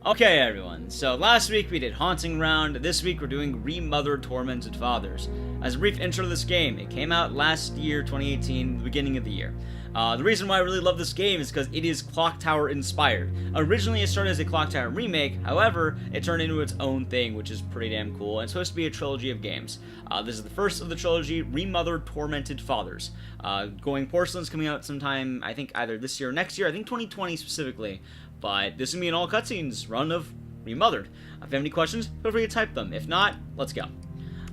Okay, everyone, so last week we did Haunting Round. This week we're doing Remothered Tormented Fathers. As a brief intro to this game, it came out last year, 2018, the beginning of the year. The reason why I really love this game is because it is Clock Tower inspired. Originally it started as a Clock Tower remake, however, it turned into its own thing, which is pretty damn cool, and it's supposed to be a trilogy of games. This is the first of the trilogy, Remothered Tormented Fathers. Going Porcelain's coming out sometime, I think either this year or next year, I think 2020 specifically. But this is me in all cutscenes run of Remothered. If you have any questions, feel free to type them. If not, let's go.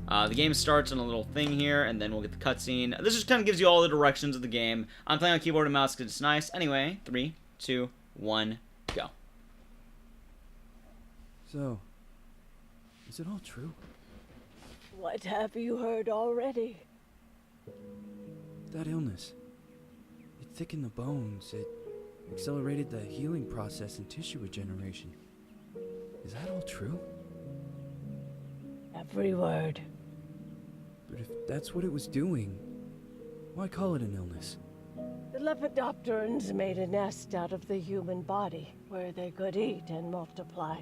The game starts on a little thing here, and then we'll get the cutscene. This just kind of gives you all the directions of the game. I'm playing on keyboard and mouse because it's nice. Anyway, 3, 2, 1, go. So, is it all true? What have you heard already? That illness. It thickened the bones. It accelerated the healing process and tissue regeneration. Is that all true? Every word. But if that's what it was doing, why call it an illness? The Lepidopterans made a nest out of the human body where they could eat and multiply.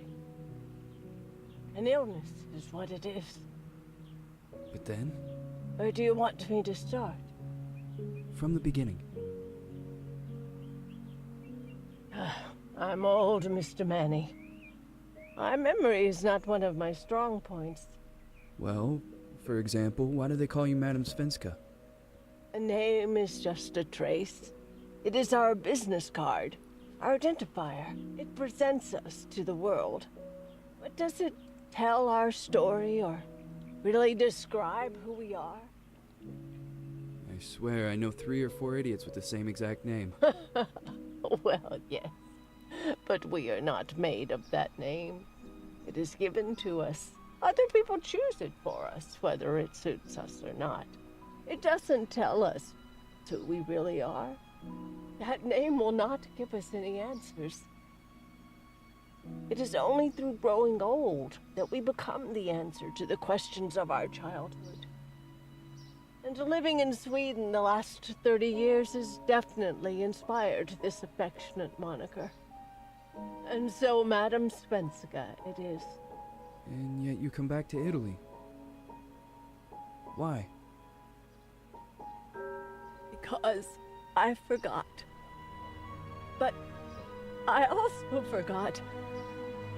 An illness is what it is. But then, Where do you want me to start? from the beginning. I'm old, Mr. Manny. My memory is not one of my strong points. Well, for example, why do they call you Madam Svenska? A name is just a trace. It is our business card, our identifier. It presents us to the world. But does it tell our story or really describe who we are? I swear I know 3 or 4 idiots with the same exact name. Well, yes. But we are not made of that name. It is given to us. Other people choose it for us, whether it suits us or not. It doesn't tell us who we really are. That name will not give us any answers. It is only through growing old that we become the answer to the questions of our childhood. And living in Sweden the last 30 years has definitely inspired this affectionate moniker. And so, Madam Svenska, it is. And yet you come back to Italy. Why? Because I forgot. But I also forgot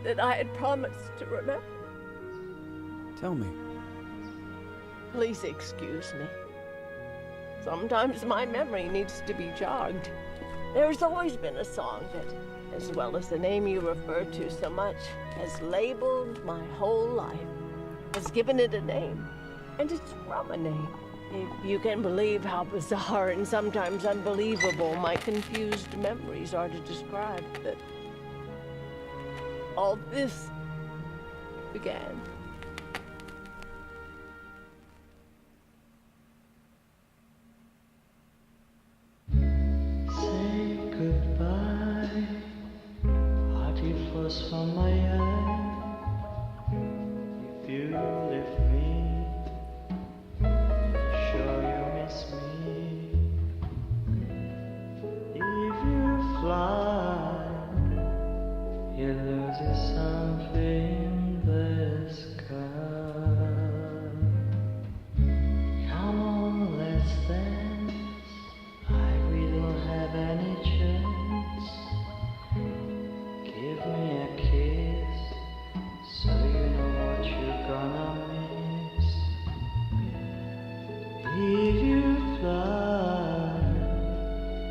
that I had promised to remember. Tell me. Please excuse me. Sometimes my memory needs to be jogged. There's always been a song that, as well as the name you refer to so much, has labeled my whole life, has given it a name, and it's from a name. If you can believe how bizarre and sometimes unbelievable my confused memories are to describe that all this began. Say goodbye. Hearty frost from my eye. If you leave me, sure you miss me. If you fly, you lose something in the sky. Come on, let's dance. We don't have any chance. Give me a kiss, so you know what you're gonna miss. If you fly,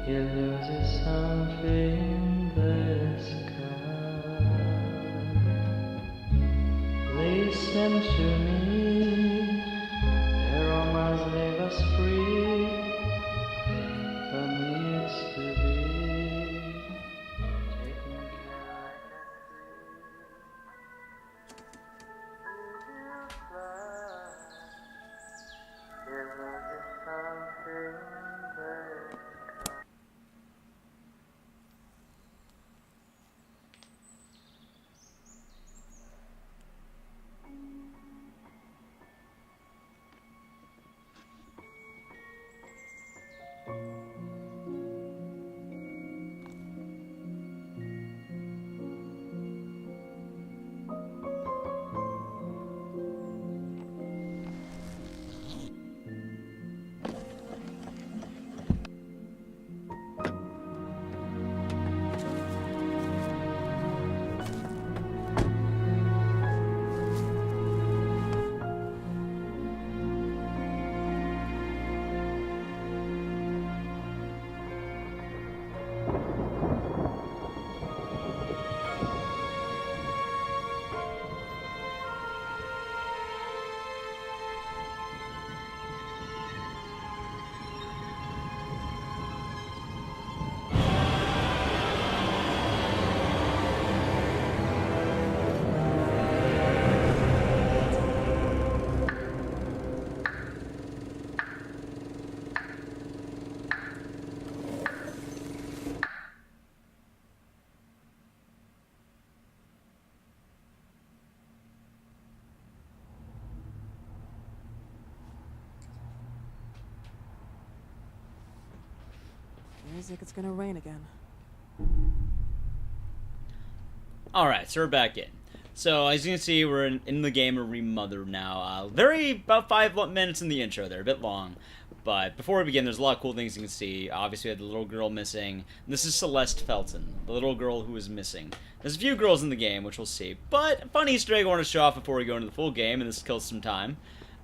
you lose something in the sky. Listen to me, the romance leave us free. But needs to be taken care of. Feels like it's gonna rain again. Alright, so we're back in. So, as you can see, we're in the game of Remothered now. About 5 minutes in the intro there, a bit long. But before we begin, there's a lot of cool things you can see. Obviously, we have the little girl missing. This is Celeste Felton, the little girl who is missing. There's a few girls in the game, which we'll see. But, a fun Easter egg I want to show off before we go into the full game, and this kills some time.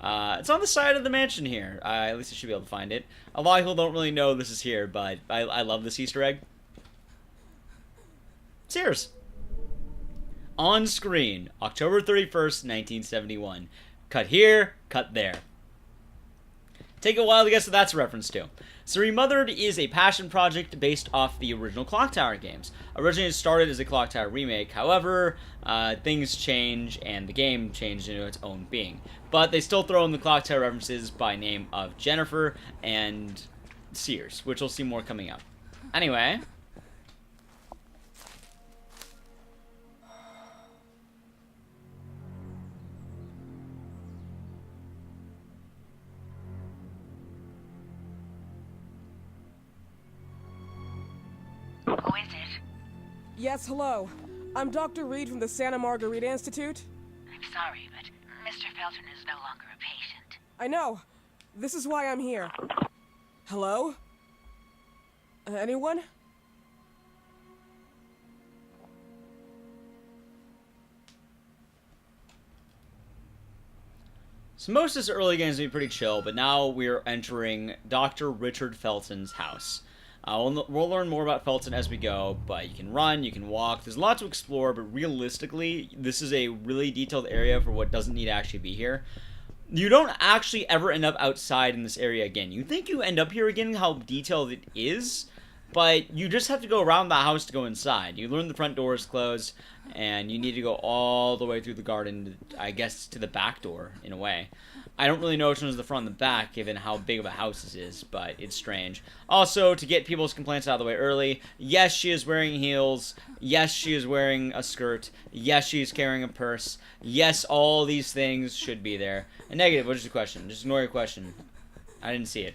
It's on the side of the mansion here. At least I should be able to find it. A lot of people don't really know this is here, but I love this Easter egg. Cheers! On screen, October 31st, 1971. Cut here, cut there. Take a while to guess what that's a reference to. So Remothered is a passion project based off the original Clock Tower games. Originally it started as a Clock Tower remake, however, things change and the game changed into its own being. But they still throw in the Clock Tower references by name of Jennifer and Sears, which we'll see more coming up. Anyway... Who is it? Yes, hello. I'm Dr. Reed from the Santa Margarita Institute. I'm sorry, but Mr. Felton is no longer a patient. I know. This is why I'm here. Hello? Anyone? So most of this early games will be pretty chill, but now we're entering Dr. Richard Felton's house. We'll learn more about Felton as we go, but you can run, you can walk, there's a lot to explore, but realistically, this is a really detailed area for what doesn't need to actually be here. You don't actually ever end up outside in this area again. You think you end up here again, how detailed it is, but you just have to go around the house to go inside. You learn the front door is closed, and you need to go all the way through the garden, I guess, to the back door, in a way. I don't really know which one is the front and the back, given how big of a house this is, but it's strange. Also, to get people's complaints out of the way early, yes, she is wearing heels. Yes, she is wearing a skirt. Yes, she is carrying a purse. Yes, all these things should be there. A negative, which is the question? Just ignore your question. I didn't see it.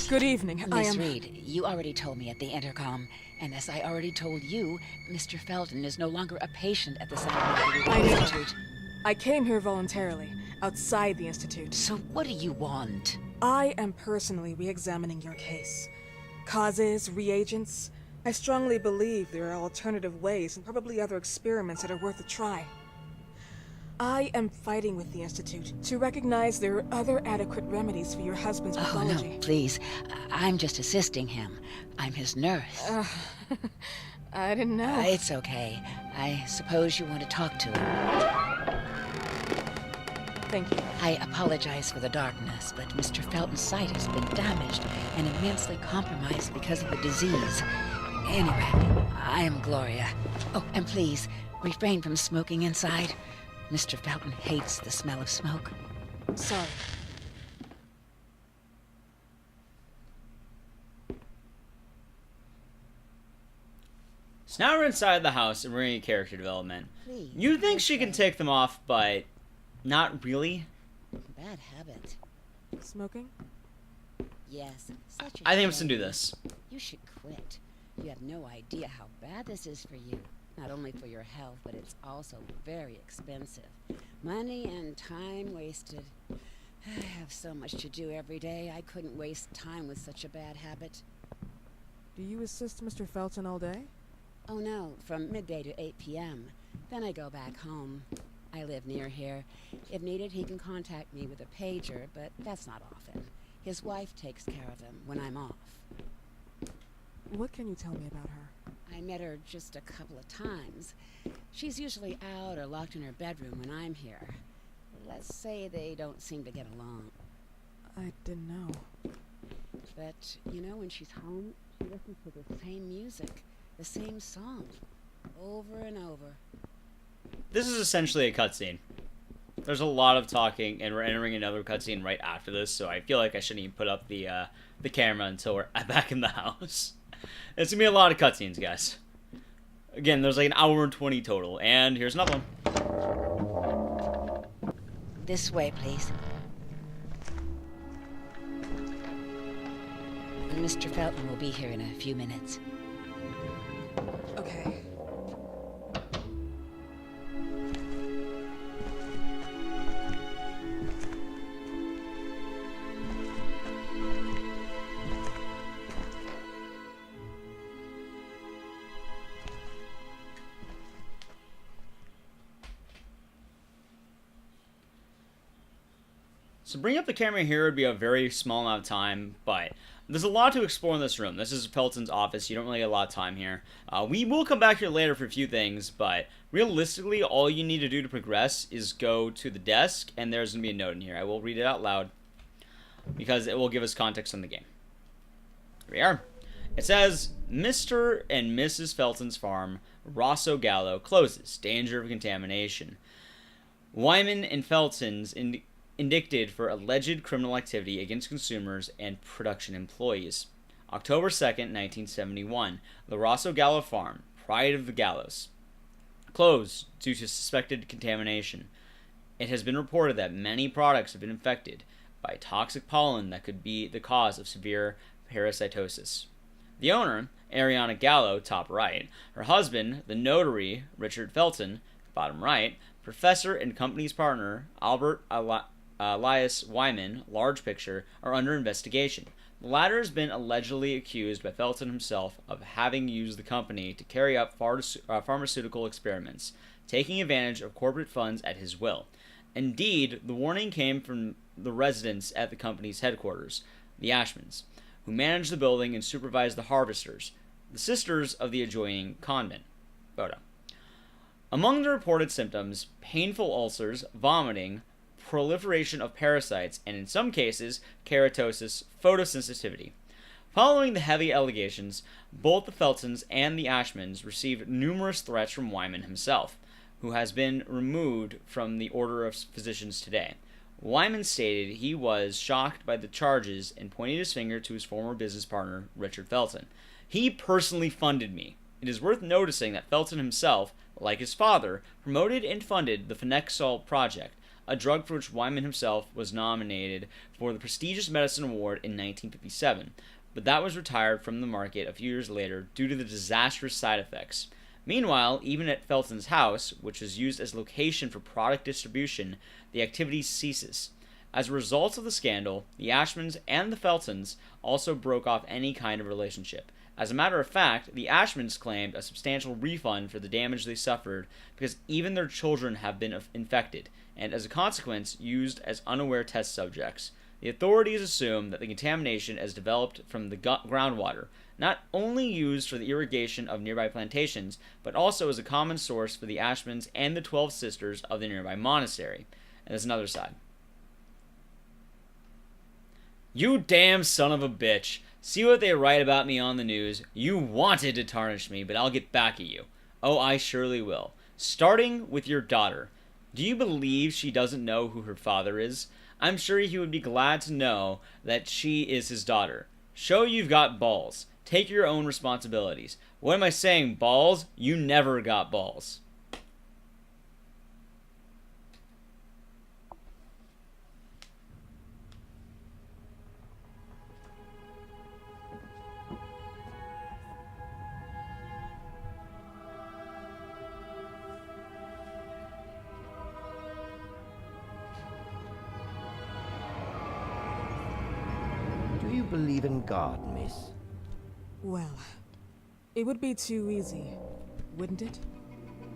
Good evening. Miss Reed, you already told me at the intercom, and as I already told you, Mr. Felton is no longer a patient at the Santa Margarita I know. Institute. I came here voluntarily, outside the Institute. So what do you want? I am personally re-examining your case. Causes, reagents. I strongly believe there are alternative ways and probably other experiments that are worth a try. I am fighting with the Institute to recognize there are other adequate remedies for your husband's pathology. Oh, no, please. I'm just assisting him. I'm his nurse. I didn't know. It's okay. I suppose you want to talk to him. Thank you. I apologize for the darkness, but Mr. Felton's sight has been damaged and immensely compromised because of the disease. Anyway, I am Gloria. Oh, and please, refrain from smoking inside. Mr. Felton hates the smell of smoke. Sorry. So now we're inside the house and we're in character development. Please, You think she can take them off, but not really. Bad habit. Smoking? Yes, such a I think I'm just shame. gonna do this. You should quit. You have no idea how bad this is for you. Not only for your health, but it's also very expensive. Money and time wasted. I have so much to do every day. I couldn't waste time with such a bad habit. Do you assist Mr. Felton all day? Oh no, from midday to 8 p.m. Then I go back home. I live near here. If needed, he can contact me with a pager, but that's not often. His wife takes care of him when I'm off. What can you tell me about her? I met her just a couple of times. She's usually out or locked in her bedroom when I'm here. Let's say they don't seem to get along. I didn't know. But, you know, when she's home, she listens to the same music, the same song. over and over. This is essentially a cutscene. There's a lot of talking, and we're entering another cutscene right after this, so I feel like I shouldn't even put up the camera until we're back in the house. It's gonna be a lot of cutscenes, guys. Again, there's like an hour and 20 total, and here's another one. This way, please. Mr. Felton will be here in a few minutes. Okay. So bring up the camera here would be a very small amount of time, but there's a lot to explore in this room. This is Felton's office. You don't really get a lot of time here. We will come back here later for a few things, but realistically, all you need to do to progress is go to the desk, and there's going to be a note in here. I will read it out loud because it will give us context on the game. Here we are. It says, Mr. and Mrs. Felton's farm, Rosso Gallo, closes. Danger of contamination. Wyman and Felton's indicted for alleged criminal activity against consumers and production employees. October 2nd, 1971. The Rosso Gallo farm, Pride of the Gallows, closed due to suspected contamination. It has been reported that many products have been infected by toxic pollen that could be the cause of severe parasitosis. The owner, Ariana Gallo, top right, her husband, the notary, Richard Felton, bottom right, professor and company's partner, Albert Elias Wyman, large picture, are under investigation. The latter has been allegedly accused by Felton himself of having used the company to carry out pharmaceutical experiments, taking advantage of corporate funds at his will. Indeed, the warning came from the residents at the company's headquarters, the Ashmans, who managed the building and supervised the harvesters, the sisters of the adjoining convent. Photo. Among the reported symptoms, painful ulcers, vomiting, proliferation of parasites, and in some cases, keratosis, photosensitivity. Following the heavy allegations, both the Feltons and the Ashmans received numerous threats from Wyman himself, who has been removed from the Order of Physicians today. Wyman stated he was shocked by the charges and pointed his finger to his former business partner, Richard Felton. He personally funded me. It is worth noticing that Felton himself, like his father, promoted and funded the Phenoxyl Project, a drug for which Wyman himself was nominated for the prestigious Medicine Award in 1957, but that was retired from the market a few years later due to the disastrous side effects. Meanwhile, even at Felton's house, which is used as location for product distribution, the activity ceases. As a result of the scandal, the Ashmans and the Feltons also broke off any kind of relationship. As a matter of fact, the Ashmans claimed a substantial refund for the damage they suffered because even their children have been infected, and as a consequence, used as unaware test subjects. The authorities assume that the contamination is developed from the groundwater, not only used for the irrigation of nearby plantations, but also as a common source for the Ashmans and the 12 sisters of the nearby monastery. And there's another side. You damn son of a bitch. See what they write about me on the news. You wanted to tarnish me, but I'll get back at you. Oh, I surely will. Starting with your daughter. Do you believe she doesn't know who her father is? I'm sure he would be glad to know that she is his daughter. Show you've got balls. Take your own responsibilities. What am I saying, balls? You never got balls. Do you believe in God, miss? Well, it would be too easy, wouldn't it?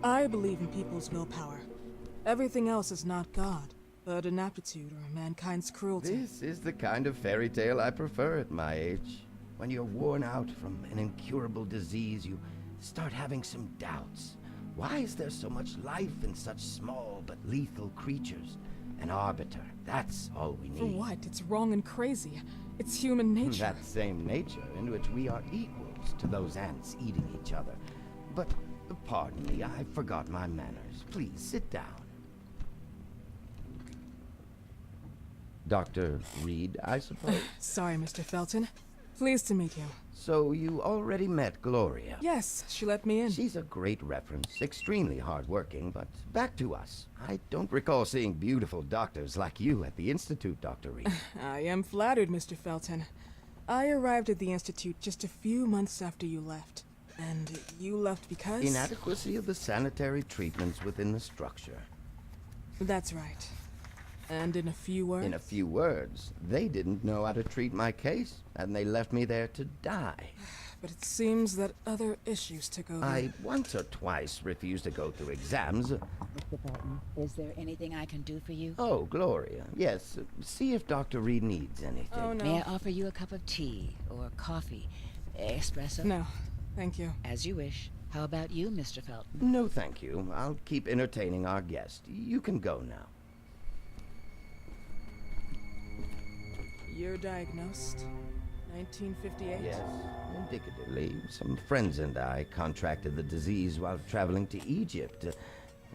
I believe in people's willpower. Everything else is not God, but an aptitude or mankind's cruelty. This is the kind of fairy tale I prefer at my age. When you're worn out from an incurable disease, you start having some doubts. Why is there so much life in such small but lethal creatures? An arbiter, that's all we need. For what? It's wrong and crazy. It's human nature. That same nature in which we are equals to those ants eating each other. But Pardon me, I forgot my manners. Please, sit down. Dr. Reed, I suppose? Sorry, Mr. Felton. Pleased to meet you. So you already met Gloria? Yes, she let me in. She's a great reference, extremely hardworking, but back to us. I don't recall seeing beautiful doctors like you at the Institute, Dr. Reed. I am flattered, Mr. Felton. I arrived at the Institute just a few months after you left. And you left because? Inadequacy of the sanitary treatments within the structure. That's right. And in a few words? In a few words, they didn't know how to treat my case, and they left me there to die. But it seems that other issues took over. I once or twice refused to go through exams. Mr. Felton, is there anything I can do for you? Oh, Gloria. Yes, see if Dr. Reed needs anything. Oh, no. May I offer you a cup of tea or coffee? Espresso? No, thank you. As you wish. How about you, Mr. Felton? No, thank you. I'll keep entertaining our guest. You can go now. You're diagnosed? 1958? Yes, indicatively. Some friends and I contracted the disease while traveling to Egypt,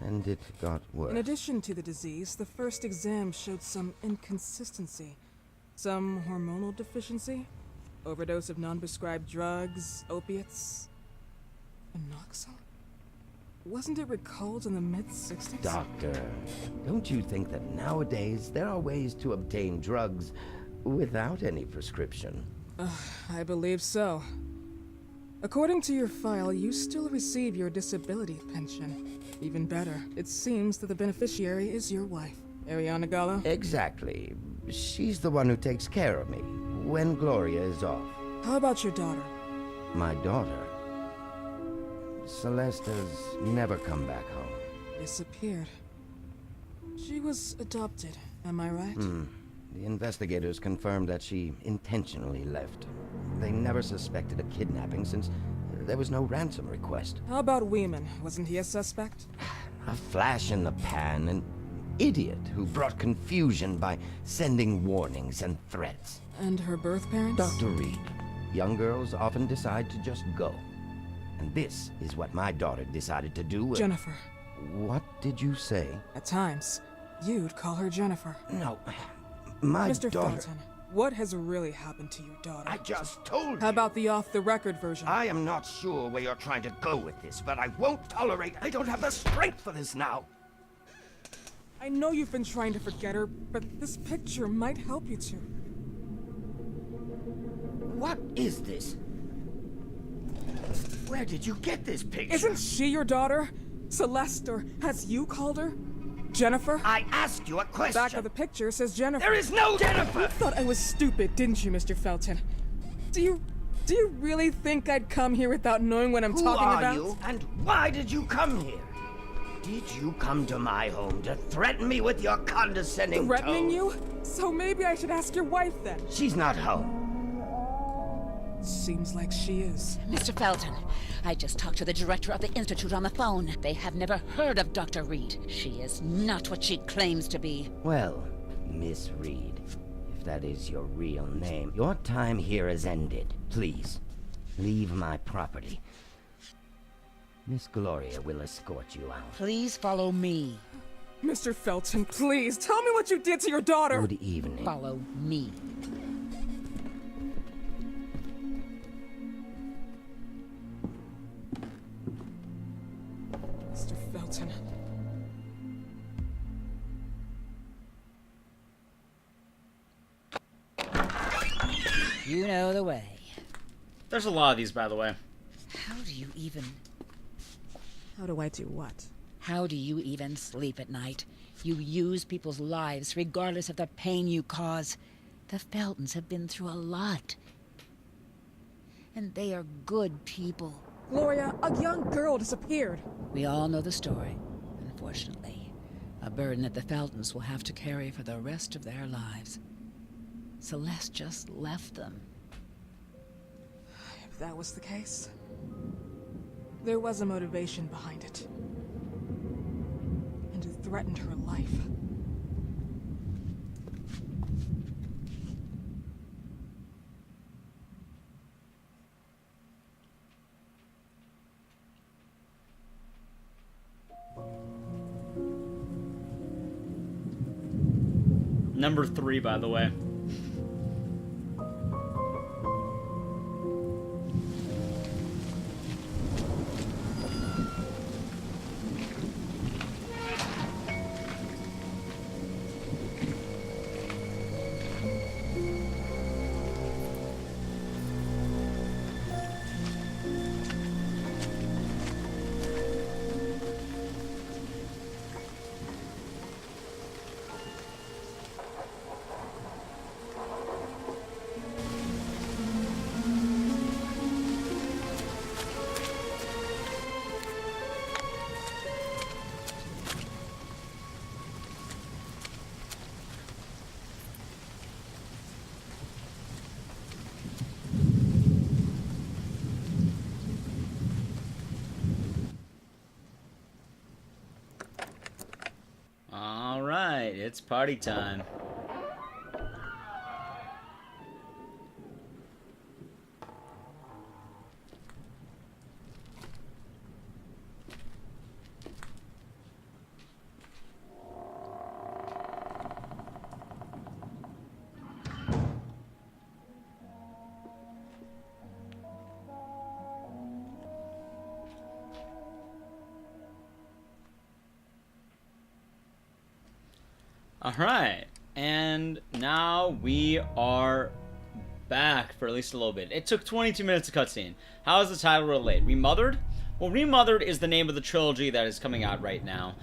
and it got worse. In addition to the disease, the first exam showed some inconsistency. Some hormonal deficiency? Overdose of non-prescribed drugs, opiates? Anoxyl? Wasn't it recalled in the mid-60s? Doctor, don't you think that nowadays there are ways to obtain drugs without any prescription? I believe so. According to your file, you still receive your disability pension. Even better, it seems that the beneficiary is your wife, Ariana Gallo. Exactly. She's the one who takes care of me when Gloria is off. How about your daughter? My daughter, Celeste, has never come back home. Disappeared. She was adopted, am I right? The investigators confirmed that she intentionally left. They never suspected a kidnapping since there was no ransom request. How about Weeman? Wasn't he a suspect? A flash in the pan, an idiot who brought confusion by sending warnings and threats. And her birth parents? Dr. Reed, young girls often decide to just go. And this is what my daughter decided to do. Jennifer. What did you say? At times, you'd call her Jennifer. No, my Mr. daughter... Felton, what has really happened to your daughter? I just told you. How about the off-the-record version? I am not sure where you're trying to go with this, but I won't tolerate... I don't have the strength for this now. I know you've been trying to forget her, but this picture might help you to. What is this? Where did you get this picture? Isn't she your daughter? Celeste, or as you called her? Jennifer? I asked you a question. Back of the picture says Jennifer. There is no Jennifer! You thought I was stupid, didn't you, Mr. Felton? Do you really think I'd come here without knowing what I'm talking about? Who are you, and why did you come here? Did you come to my home to threaten me with your condescending Threatening tone? you? So maybe I should ask your wife then. She's not home. Seems like she is. Mr. Felton, I just talked to the director of the Institute on the phone. They have never heard of Dr. Reed. She is not what she claims to be. Well, Miss Reed, if that is your real name, your time here has ended. Please, leave my property. Miss Gloria will escort you out. Please follow me. Mr. Felton, please, tell me what you did to your daughter! Good evening. Follow me. Mr. Felton. You know the way. There's a lot of these, by the way. How do you even... How do I do what? How do you even sleep at night? You use people's lives regardless of the pain you cause. The Feltons have been through a lot. And they are good people. Gloria, a young girl disappeared. We all know the story, unfortunately. A burden that the Feltons will have to carry for the rest of their lives. Celeste just left them. If that was the case, there was a motivation behind it. And it threatened her life. Number 3, by the way. Alright, it's party time. Alright, and now we are back for at least a little bit. It took 22 minutes to cutscene. How is the title related? Remothered? Well, Remothered is the name of the trilogy that is coming out right now.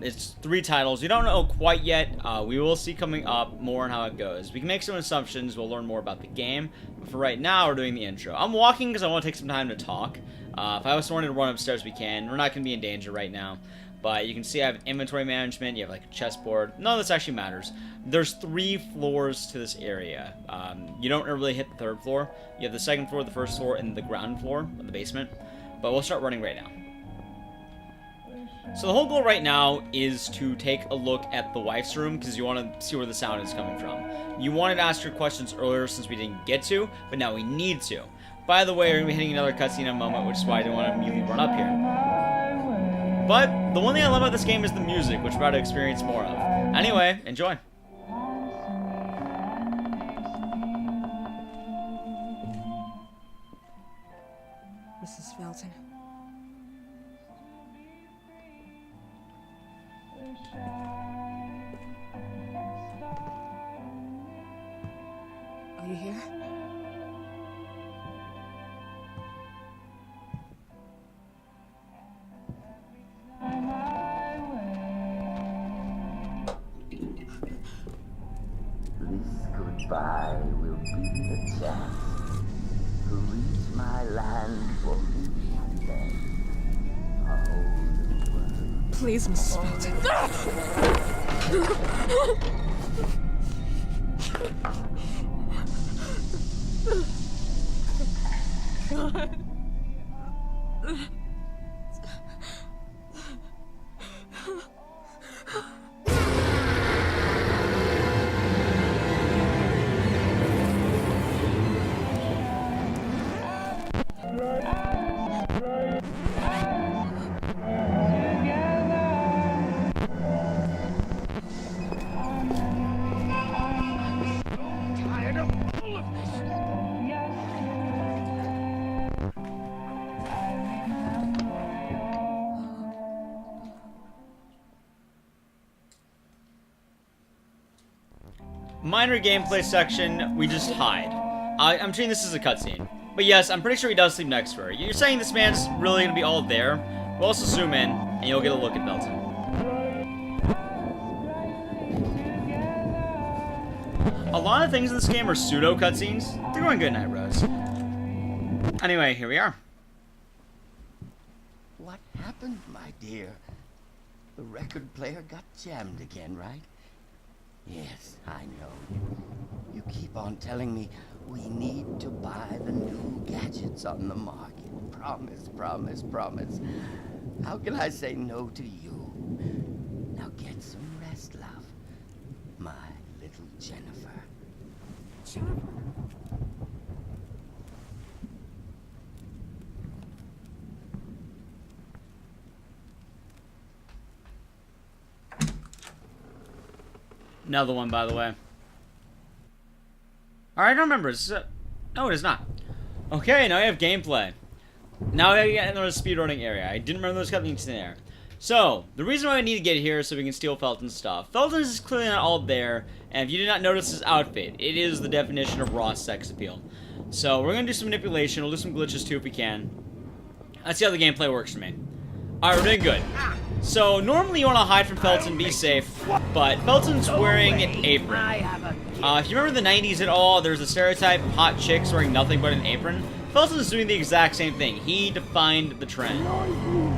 It's 3 titles. We don't know quite yet. We will see coming up more on how it goes. We can make some assumptions. We'll learn more about the game. But for right now, we're doing the intro. I'm walking because I want to take some time to talk. If I was wanting to run upstairs, we can. We're not going to be in danger right now. But you can see I have inventory management, you have like a chessboard. None of this actually matters. There's 3 floors to this area. You don't really hit the 3rd floor. You have the 2nd floor, the 1st floor, and the ground floor of the basement. But we'll start running right now. So the whole goal right now is to take a look at the wife's room because you want to see where the sound is coming from. You wanted to ask your questions earlier since we didn't get to, but now we need to. By the way, we're going to be hitting another cutscene in a moment, which is why I didn't want to immediately run up here. But the one thing I love about this game is the music, which we're about to experience more of. Anyway, enjoy. Mrs. Felton. Are you here? Goodbye will be the chance to reach my land for me then. A whole new world. Please, Mrs. Felton. God. Minor gameplay section, we just hide. I'm treating this as a cutscene. But yes, I'm pretty sure he does sleep next to her. You're saying this man's really gonna be all there? We'll also zoom in, and you'll get a look at Felton. A lot of things in this game are pseudo cutscenes. They're going good night, Rose. Anyway, here we are. What happened, my dear? The record player got jammed again, right? Yes, I know. You keep on telling me we need to buy the new gadgets on the market. Promise, promise, promise. How can I say no to you? Now get some rest, love. My little Jennifer. Jennifer? Another one, by the way. Alright, I don't remember. No, it is not. Okay, now we have gameplay. Now we get into the speedrunning area. I didn't remember those cutscenes in there. So, the reason why I need to get here is so we can steal Felton's stuff. Felton is clearly not all there, and if you did not notice his outfit, it is the definition of raw sex appeal. So, we're going to do some manipulation. We'll do some glitches too if we can. Let's see how the gameplay works for me. Alright, we're doing good. So, normally you want to hide from Felton, be safe, but Felton's wearing an apron. If you remember the 90s at all, there's a stereotype of hot chicks wearing nothing but an apron. Felton's doing the exact same thing. He defined the trend.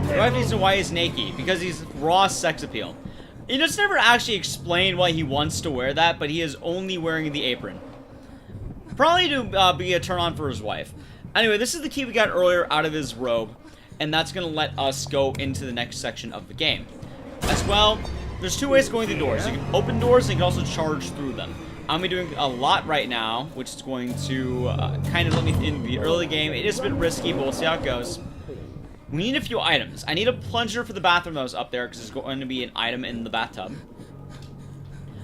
The wife needs to know why he's naked, because he's raw sex appeal. He just never actually explained why he wants to wear that, but he is only wearing the apron. Probably to be a turn-on for his wife. Anyway, this is the key we got earlier out of his robe, and that's going to let us go into the next section of the game. As well, there's two ways going through doors. You can open doors, and you can also charge through them. I'm going to be doing a lot right now, which is going to kind of let me in the early game. It is a bit risky, but we'll see how it goes. We need a few items. I need a plunger for the bathroom that was up there, because there's going to be an item in the bathtub.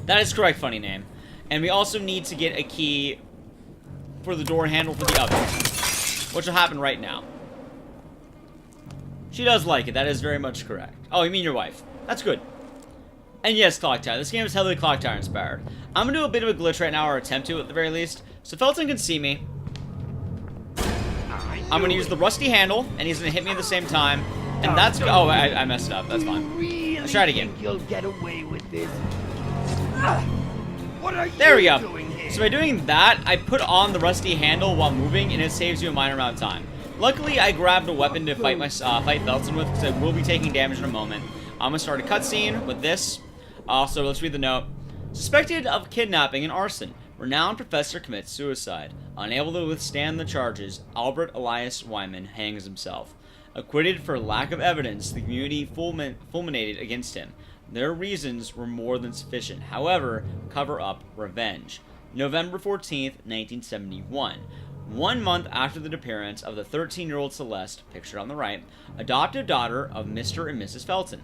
That is correct, funny name. And we also need to get a key for the door handle for the oven, which will happen right now. She does like it. That is very much correct. Oh, you mean your wife. That's good. And yes, Clock Tower. This game is heavily Clock Tower inspired. I'm going to do a bit of a glitch right now, or attempt to at the very least. So Felton can see me. I'm going to use the rusty handle, and he's going to hit me at the same time. And that's... Oh, I messed it up. That's fine. Let's try it again. You'll get away with this. What are There we you go. doing here? So by doing that, I put on the rusty handle while moving, and it saves you a minor amount of time. Luckily, I grabbed a weapon to fight fight Felton with, because I will be taking damage in a moment. I'm going to start a cutscene with this. Also, let's read the note. Suspected of kidnapping and arson, renowned professor commits suicide. Unable to withstand the charges, Albert Elias Wyman hangs himself. Acquitted for lack of evidence, the community fulminated against him. Their reasons were more than sufficient. However, cover up revenge. November 14th, 1971. 1 month after the disappearance of the 13-year-old Celeste, pictured on the right, adopted daughter of Mr. and Mrs. Felton.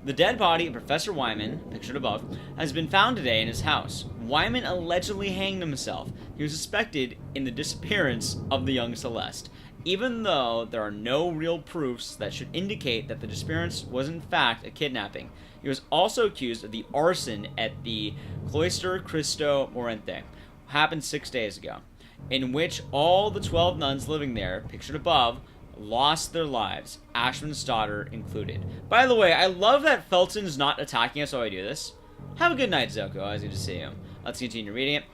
The dead body of Professor Wyman, pictured above, has been found today in his house. Wyman allegedly hanged himself. He was suspected in the disappearance of the young Celeste. Even though there are no real proofs that should indicate that the disappearance was in fact a kidnapping, he was also accused of the arson at the Cloister Cristo Morente, happened 6 days ago, in which all the 12 nuns living there, pictured above, lost their lives, Ashman's daughter included. By the way, I love that Felton's not attacking us while I do this. Have a good night, Zoko. I was good to see you. Let's continue reading it.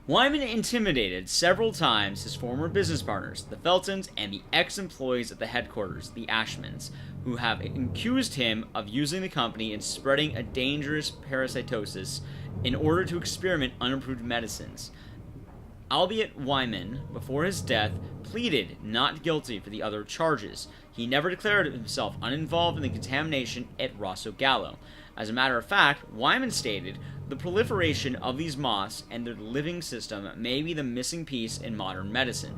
Wyman intimidated several times his former business partners, the Feltons, and the ex-employees at the headquarters, the Ashmans, who have accused him of using the company and spreading a dangerous parasitosis in order to experiment unapproved medicines. Albeit Wyman, before his death, pleaded not guilty for the other charges. He never declared himself uninvolved in the contamination at Rosso Gallo. As a matter of fact, Wyman stated, the proliferation of these moths and their living system may be the missing piece in modern medicine.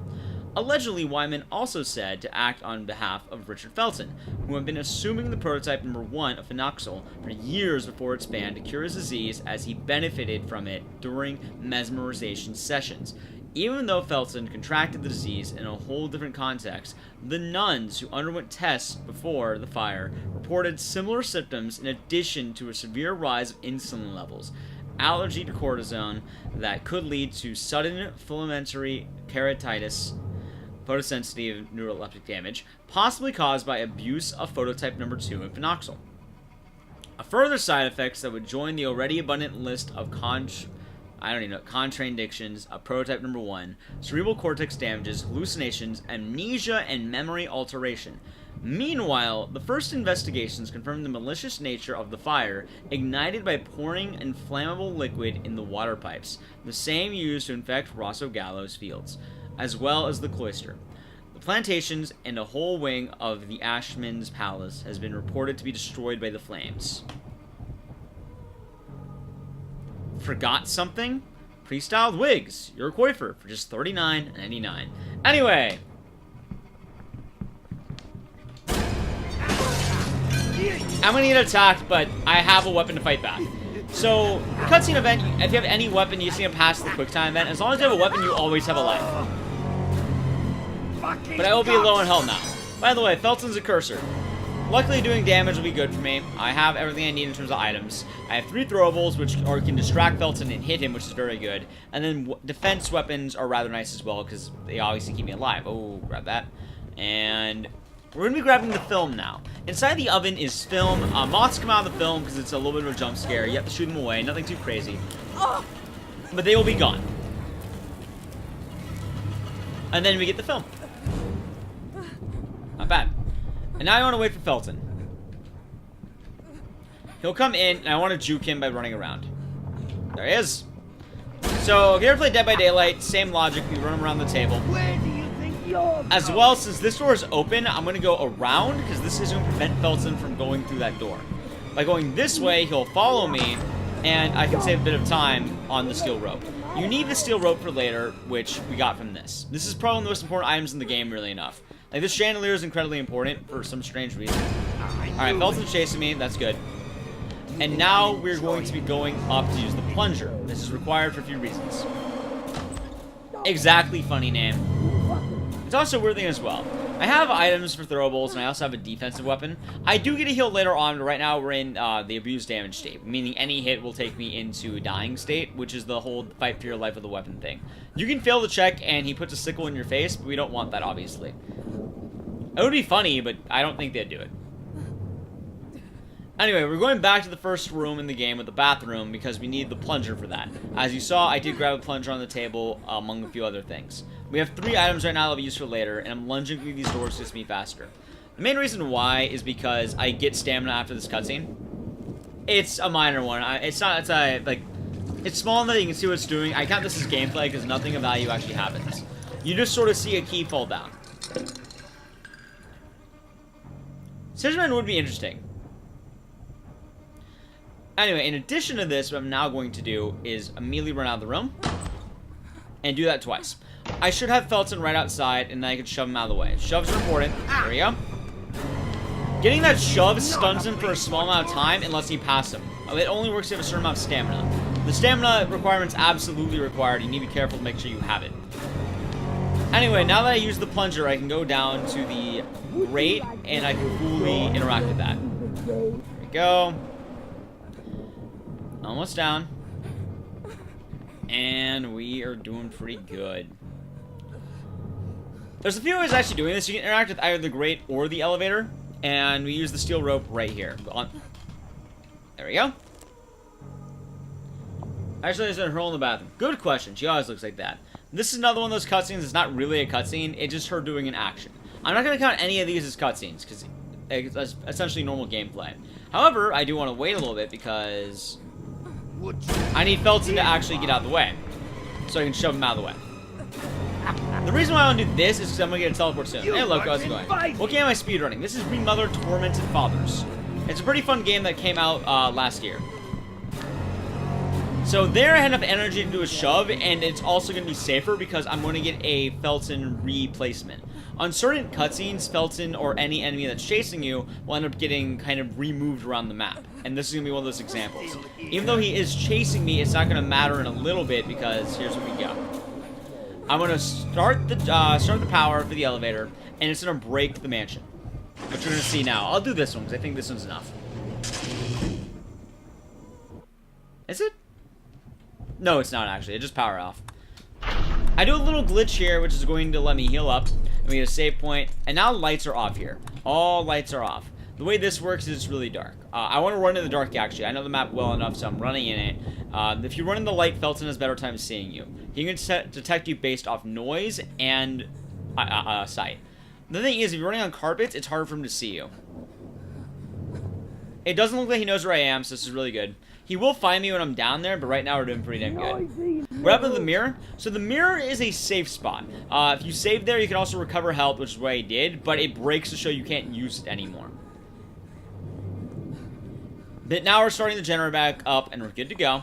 Allegedly, Wyman also said to act on behalf of Richard Felton, who had been assuming the prototype number 1 of phenoxyl for years before its ban to cure his disease, as he benefited from it during mesmerization sessions. Even though Felton contracted the disease in a whole different context, the nuns who underwent tests before the fire reported similar symptoms in addition to a severe rise of insulin levels, allergy to cortisone that could lead to sudden filamentary keratitis, photosensitive neuroleptic damage, possibly caused by abuse of phototype number 2 in phenoxyl. A further side effects that would join the already abundant list of contraindictions of prototype number 1, cerebral cortex damages, hallucinations, amnesia, and memory alteration. Meanwhile, the first investigations confirmed the malicious nature of the fire, ignited by pouring inflammable liquid in the water pipes, the same used to infect Rosso Gallo's fields, as well as the cloister. The plantations and a whole wing of the Ashman's palace has been reported to be destroyed by the flames. Forgot something? Pre-styled wigs. You're a coifer for just $39.99. Anyway. I'm gonna get attacked, but I have a weapon to fight back. So, cutscene event, if you have any weapon, you see him pass the quick time event. As long as you have a weapon, you always have a life. But I will be low on health now. By the way, Felton's a cursor. Luckily, doing damage will be good for me. I have everything I need in terms of items. I have 3 throwables, which can distract Felton and hit him, which is very good. And then defense weapons are rather nice as well, because they obviously keep me alive. Oh, grab that. And we're going to be grabbing the film now. Inside the oven is film. Moths come out of the film because it's a little bit of a jump scare. You have to shoot them away. Nothing too crazy. But they will be gone. And then we get the film. Not bad. And now I want to wait for Felton. He'll come in, and I want to juke him by running around. There he is. So, if you ever play Dead by Daylight, same logic. We run him around the table. Where do you think you're As well, since this door is open, I'm going to go around, because this is going to prevent Felton from going through that door. By going this way, he'll follow me, and I can save a bit of time on the steel rope. You need the steel rope for later, which we got from this. This is probably one of the most important items in the game, really enough. Like, this chandelier is incredibly important for some strange reason. Alright, Felton's chasing me. That's good. And now we're going to be going up to use the plunger. This is required for a few reasons. Exactly, funny name. It's also a weird thing as well. I have items for throwables, and I also have a defensive weapon. I do get a heal later on, but right now we're in the abused damage state, meaning any hit will take me into a dying state, which is the whole fight for your life with a weapon thing. You can fail the check, and he puts a sickle in your face, but we don't want that, obviously. It would be funny, but I don't think they'd do it. Anyway, we're going back to the first room in the game with the bathroom because we need the plunger for that. As you saw, I did grab a plunger on the table among a few other things. We have 3 items right now that I'll use for later, and I'm lunging through these doors to get me faster. The main reason why is because I get stamina after this cutscene. It's a minor one. It's small enough that you can see what it's doing. I count this as gameplay because nothing of value actually happens. You just sort of see a key fall down. Speedrun would be interesting. Anyway, in addition to this, what I'm now going to do is immediately run out of the room and do that twice. I should have Felton right outside, and then I can shove him out of the way. Shoves are important. There we go. Getting that shove stuns him for a small amount of time and lets me pass him. It only works if you have a certain amount of stamina. The stamina requirement's absolutely required. You need to be careful to make sure you have it. Anyway, now that I use the plunger, I can go down to the grate, and I can fully interact with that. There we go. Almost down. And we are doing pretty good. There's a few ways of actually doing this. You can interact with either the grate or the elevator. And we use the steel rope right here. There we go. Actually, there's a hurl in the bathroom. Good question. She always looks like that. This is another one of those cutscenes. It's not really a cutscene. It's just her doing an action. I'm not going to count any of these as cutscenes because it's essentially normal gameplay. However, I do want to wait a little bit because I need Felton to actually get out of the way so I can shove him out of the way. The reason why I want to do this is because I'm going to get a teleport soon. Hey, look, how's it going? What game am I speedrunning? This is Remothered, Tormented Fathers. It's a pretty fun game that came out last year. So there I had enough energy to do a shove, and it's also going to be safer because I'm going to get a Felton replacement. On certain cutscenes, Felton or any enemy that's chasing you will end up getting kind of removed around the map. And this is going to be one of those examples. Even though he is chasing me, it's not going to matter in a little bit because here's what we got. I'm going to start the power for the elevator, and it's going to break the mansion. Which we're going to see now. I'll do this one because I think this one's enough. Is it? No, it's not actually. It just power off. I do a little glitch here, which is going to let me heal up. And we get a save point. And now lights are off here. All lights are off. The way this works is it's really dark. I want to run in the dark, actually. I know the map well enough, so I'm running in it. If you run in the light, Felton has better time seeing you. He can detect you based off noise and sight. The thing is, if you're running on carpets, it's harder for him to see you. It doesn't look like he knows where I am, so this is really good. He will find me when I'm down there, but right now we're doing pretty damn good. What happened to the mirror? So the mirror is a safe spot. If you save there, you can also recover health, which is what I did, but it breaks to show you can't use it anymore. But now we're starting the generator back up, and we're good to go.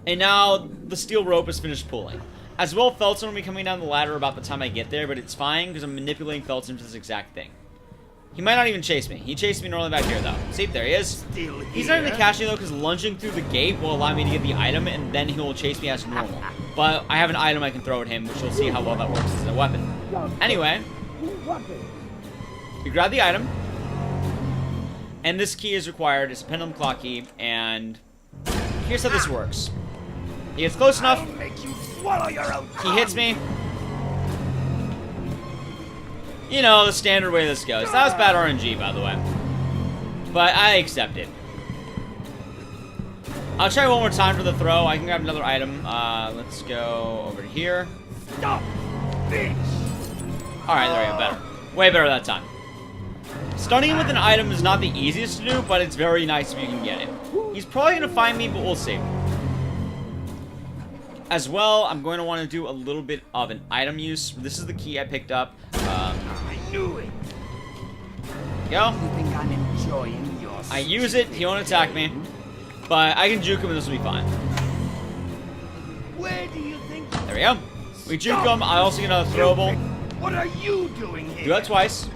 And now the steel rope is finished pulling. As well, Felton will be coming down the ladder about the time I get there, but it's fine because I'm manipulating Felton for this exact thing. He might not even chase me. He chased me normally back here, though. See, there he is. He's not even catching, though, because lunging through the gate will allow me to get the item, and then he will chase me as normal. But I have an item I can throw at him, which you'll see how well that works as a weapon. Anyway, you grab the item, and this key is required. It's a pendulum clock key, and here's how this works. He gets close enough. He hits me. You know, the standard way this goes. That was bad RNG, by the way. But I accept it. I'll try one more time for the throw. I can grab another item. Let's go over here. Stop, bitch! Alright, there we go. Better. Way better that time. Stunning him with an item is not the easiest to do, but it's very nice if you can get it. He's probably going to find me, but we'll see. As well, I'm going to want to do a little bit of an item use. This is the key I picked up. I knew it. Go. You think I'm enjoying your I use it. He won't attack me. But I can juke him and this will be fine. Where do you think? There we go. We juke him. I also get another throwable. What are you doing here? Do that twice.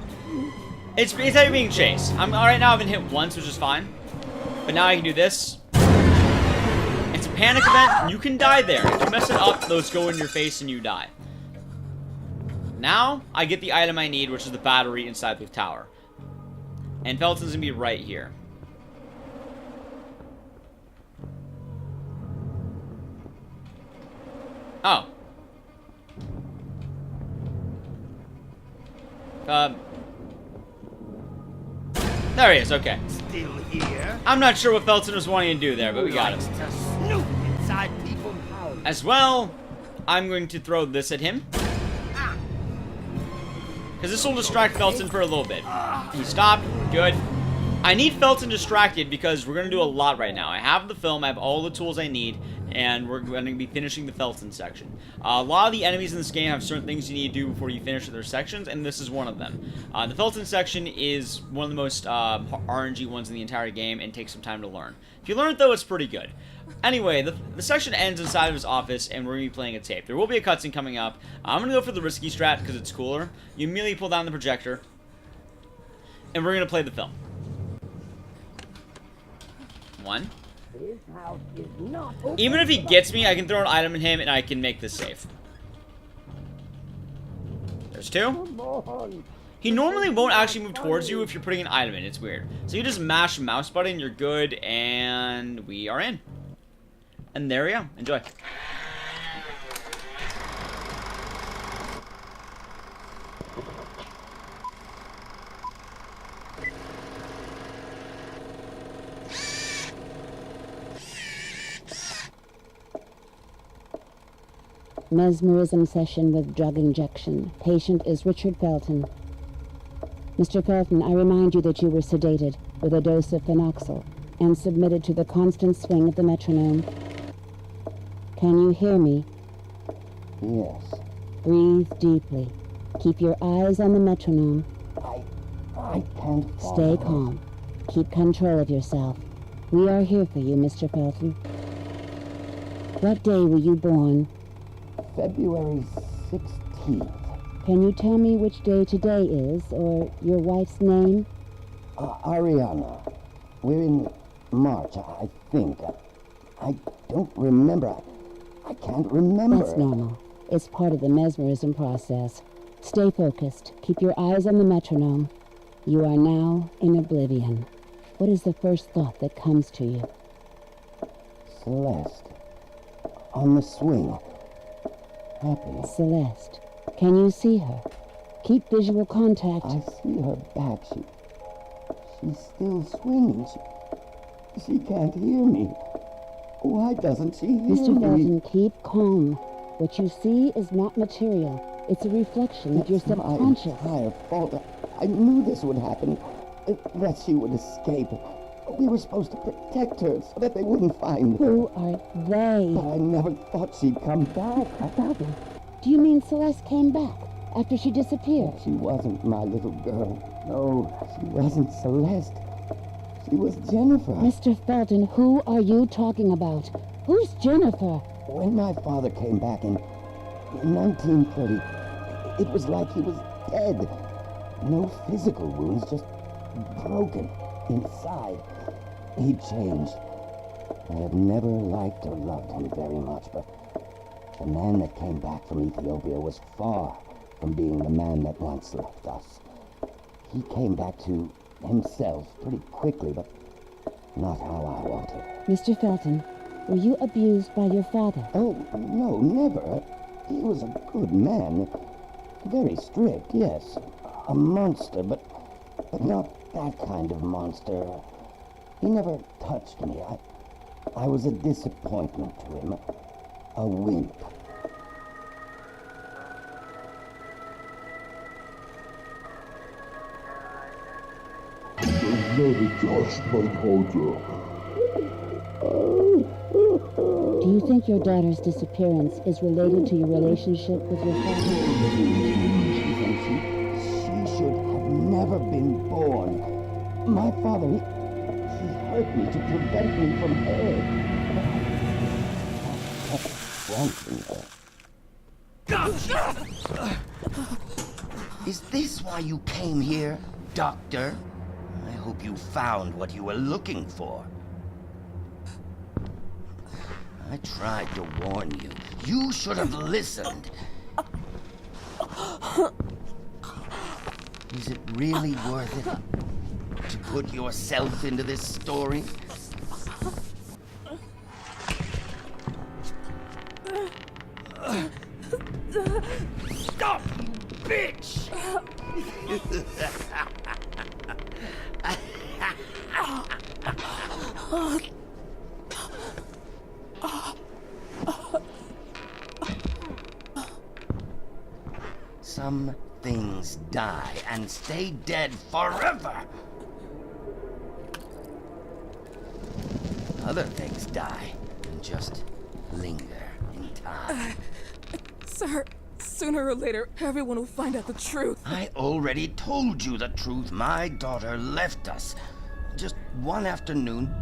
It's like being chased. Right now I've been hit once, which is fine. But now I can do this. It's a panic event. You can die there. If you mess it up, those go in your face and you die. Now, I get the item I need, which is the battery inside the tower. And Felton's gonna be right here. Oh. There he is, okay. Still here? I'm not sure what Felton was wanting to do there, but we got him. To snoop inside people's houses. As well, I'm going to throw this at him. Because this will distract Felton for a little bit. He stopped. Good. I need Felton distracted because we're going to do a lot right now. I have the film. I have all the tools I need. And we're going to be finishing the Felton section. A lot of the enemies in this game have certain things you need to do before you finish their sections. And this is one of them. The Felton section is one of the most RNG ones in the entire game. And takes some time to learn. If you learn it, though, it's pretty good. Anyway, the section ends inside of his office, and we're going to be playing a tape. There will be a cutscene coming up. I'm going to go for the risky strat because it's cooler. You immediately pull down the projector, and we're going to play the film. 1. Even if he gets me, I can throw an item at him, and I can make this safe. There's 2. He normally won't actually move towards you if you're putting an item in. It's weird. So you just mash mouse button, you're good, and we are in. And there we go. Enjoy. Mesmerism session with drug injection. Patient is Richard Felton. Mr. Felton, I remind you that you were sedated with a dose of phenoxyl and submitted to the constant swing of the metronome. Can you hear me? Yes. Breathe deeply. Keep your eyes on the metronome. I can't follow. Stay calm. Keep control of yourself. We are here for you, Mr. Felton. What day were you born? February 16th. Can you tell me which day today is, or your wife's name? Ariana. We're in March, I think. I don't remember. I can't remember. That's normal. It's part of the mesmerism process. Stay focused. Keep your eyes on the metronome. You are now in oblivion. What is the first thought that comes to you? Celeste. On the swing. Happy. Celeste. Can you see her? Keep visual contact. I see her back. She's still swinging. She can't hear me. Why doesn't she hear Mr. me? Felton, keep calm. What you see is not material. It's a reflection of your subconscious. It's my entire fault. I knew this would happen. That she would escape. We were supposed to protect her so that they wouldn't find her. Who are they? But I never thought she'd come back. Do you mean Celeste came back after she disappeared? She wasn't my little girl. No, she wasn't Celeste. She was Jennifer. Mr. Felton, who are you talking about? Who's Jennifer? When my father came back in 1930, it was like he was dead. No physical wounds, just broken inside. He changed. I have never liked or loved him very much, but the man that came back from Ethiopia was far from being the man that once left us. He came back to himself pretty quickly, but not how I wanted. Mr. Felton, were you abused by your father? Oh, no, never. He was a good man. Very strict, yes. A monster, but not that kind of monster. He never touched me. I was a disappointment to him. A wimp. Do you think your daughter's disappearance is related to your relationship with your father? She should have never been born. My father, he hurt me to prevent me from her. Is this why you came here, Doctor? I hope you found what you were looking for. I tried to warn you. You should have listened. Is it really worth it to put yourself into this story? Stop, you bitch! Some things die and stay dead forever. Other things die and just linger in time. Sir, sooner or later, everyone will find out the truth. I already told you the truth. My daughter left us just one afternoon.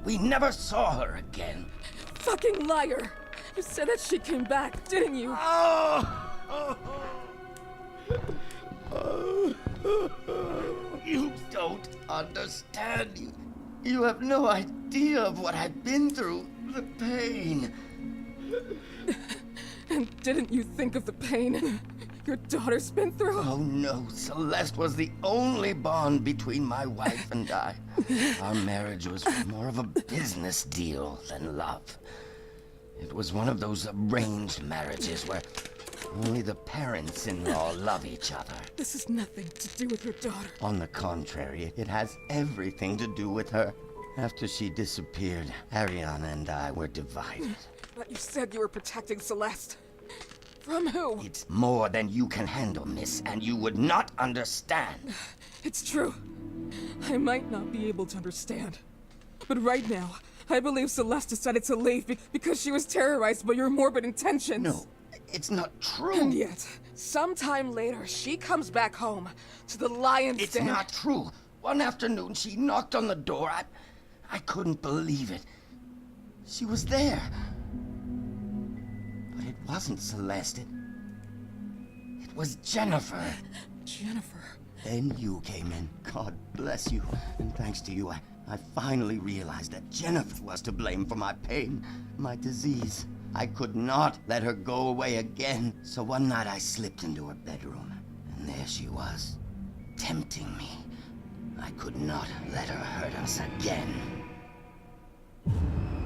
We never saw her again. Fucking liar! You said that she came back, didn't you? You don't understand. You have no idea of what I've been through. The pain. And didn't you think of the pain your daughter's been through? Oh no, Celeste was the only bond between my wife and I. Our marriage was more of a business deal than love. It was one of those arranged marriages where only the parents-in-law love each other. This has nothing to do with your daughter. On the contrary, it has everything to do with her. After she disappeared, Ariana and I were divided. But you said you were protecting Celeste. From who? It's more than you can handle, miss, and you would not understand. It's true. I might not be able to understand. But right now, I believe Celeste decided to leave because she was terrorized by your morbid intentions. No, it's not true. And yet, sometime later, she comes back home to the lion's It's den. not true. One afternoon, she knocked on the door. I couldn't believe it. She was there. But it wasn't Celeste. It was Jennifer. Jennifer. Then you came in. God bless you. And thanks to you, I finally realized that Jennifer was to blame for my pain, my disease. I could not let her go away again. So one night I slipped into her bedroom, and there she was, tempting me. I could not let her hurt us again.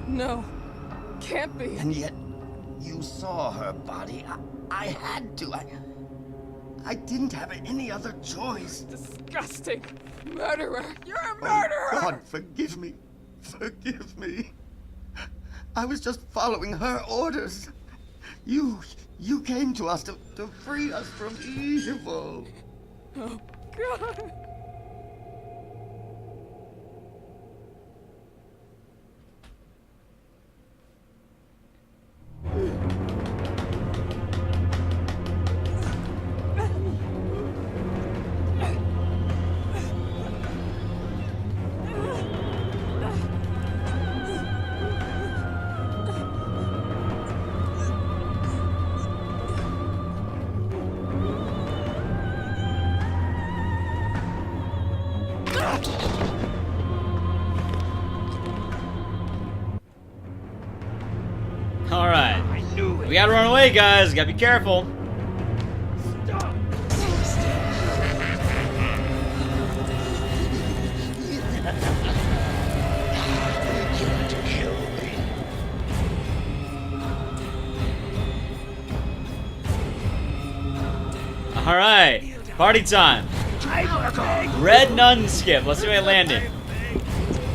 No, can't be. And yet, you saw her body. I had to. I didn't have any other choice. Disgusting. Murderer. You're a murderer! Oh, God, forgive me. Forgive me. I was just following her orders. You came to us to free us from evil. Oh, God. We gotta run away, guys. Gotta be careful. Alright, party time. Red Nun skip. Let's see where I landed.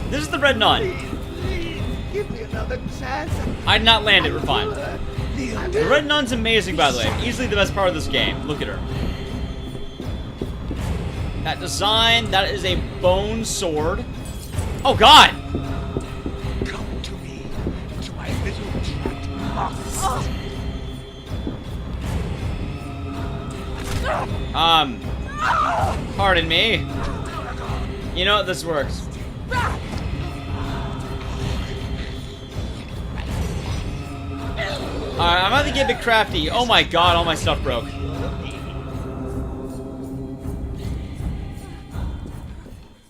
This is the Red Nun. Give me another chance. I did not land it, we're fine. The Red Nun's amazing, by the way. Easily the best part of this game. Look at her. That design, that is a bone sword. Oh, God! Come to me, to my little trapped moths. Pardon me. You know what, this works. Alright, I'm about to get a bit crafty. Oh my god, all my stuff broke.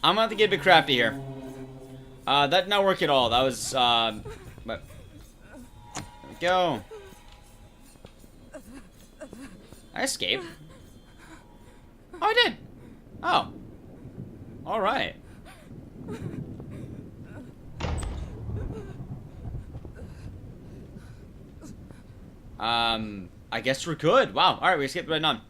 I'm about to get a bit crafty here. That did not work at all. That was, but... There we go. I escaped. Oh, I did. Oh. Alright. I guess we're good. Wow. Alright, we escaped the Red Nun.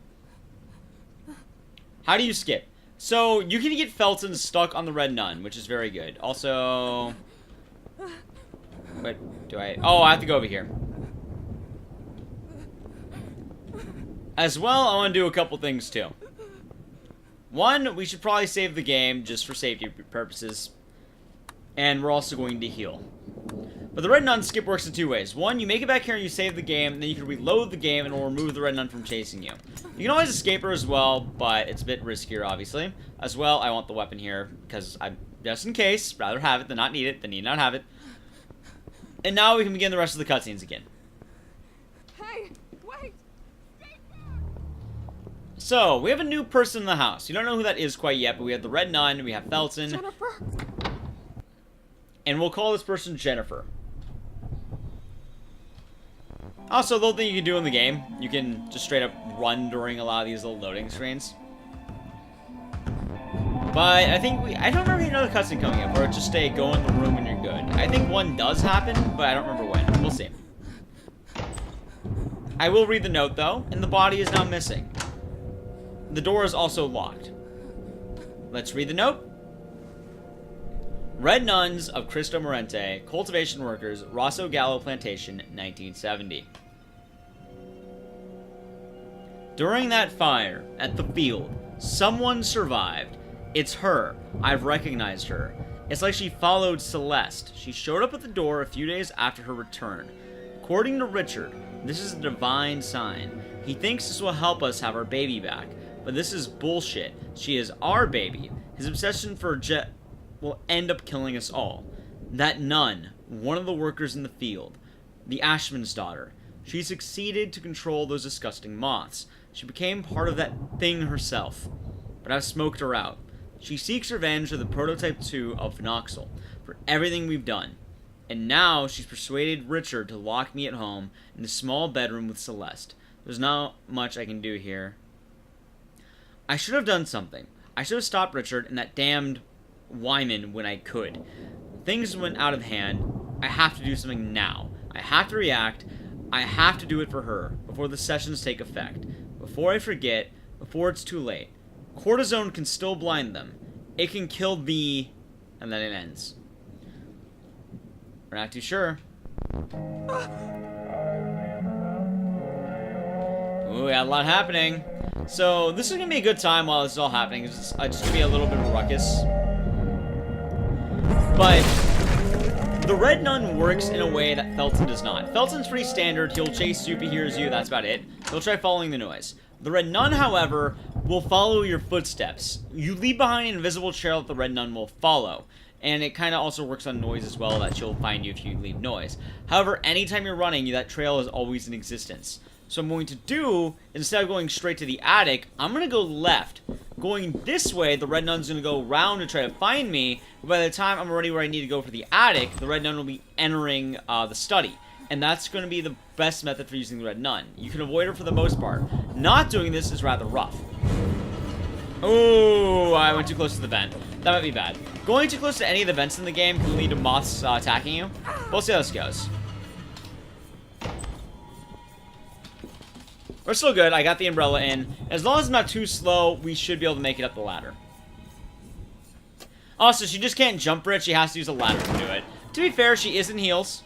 How do you skip? So, you can get Felton stuck on the Red Nun, which is very good. Also... Wait, do I... Oh, I have to go over here. As well, I want to do a couple things, too. One, we should probably save the game, just for safety purposes. And we're also going to heal. But the Red Nun skip works in two ways. One, you make it back here and you save the game, and then you can reload the game and it will remove the Red Nun from chasing you. You can always escape her as well, but it's a bit riskier, obviously. As well, I want the weapon here, because I, just in case, rather have it than not need it, than need not have it. And now we can begin the rest of the cutscenes again. Hey, wait! So, we have a new person in the house. You don't know who that is quite yet, but we have the Red Nun, we have Felton. Jennifer? And we'll call this person Jennifer. Also, the little thing you can do in the game, you can just straight up run during a lot of these little loading screens. But I think I don't remember another cutscene coming up, where it's just a go in the room and you're good. I think one does happen, but I don't remember when. We'll see. I will read the note, though, and the body is now missing. The door is also locked. Let's read the note. Red Nuns of Cristo Morente, Cultivation Workers, Rosso Gallo Plantation, 1970. During that fire at the field, someone survived. It's her. I've recognized her. It's like she followed Celeste. She showed up at the door a few days after her return. According to Richard, this is a divine sign. He thinks this will help us have our baby back. But this is bullshit. She is our baby. His obsession for Jet will end up killing us all. That nun, one of the workers in the field, the Ashman's daughter, she succeeded to control those disgusting moths. She became part of that thing herself. But I've smoked her out. She seeks revenge of the Prototype 2 of Phenoxyl for everything we've done. And now she's persuaded Richard to lock me at home in the small bedroom with Celeste. There's not much I can do here. I should have done something. I should have stopped Richard and that damned Wyman when I could. Things went out of hand. I have to do something now. I have to react. I have to do it for her before the sessions take effect. Before I forget. Before it's too late. Cortisone can still blind them. It can kill the... And then it ends. We're not too sure. Ooh, we got a lot happening. So, this is going to be a good time while this is all happening. It's just going to be a little bit of a ruckus. But the Red Nun works in a way that Felton does not. Felton's pretty standard. He'll chase you if he hears you. That's about it. He'll try following the noise. The Red Nun, however, will follow your footsteps. You leave behind an invisible trail that the Red Nun will follow. And it kind of also works on noise as well, that she'll find you if you leave noise. However, anytime you're running, that trail is always in existence. So I'm going to do, instead of going straight to the attic, I'm going to go left. Going this way, the Red Nun's going to go around and try to find me. But by the time I'm ready where I need to go for the attic, the Red Nun will be entering the study. And that's going to be the best method for using the red nun. You can avoid her for the most part. Not doing this is rather rough. Oh, I went too close to the vent. That might be bad. Going too close to any of the vents in the game can lead to moths attacking you. We'll see how this goes. We're still good. I got the umbrella in. As long as I'm not too slow, we should be able to make it up the ladder. Also, she just can't jump bridge. She has to use a ladder to do it. To be fair, she is in heels.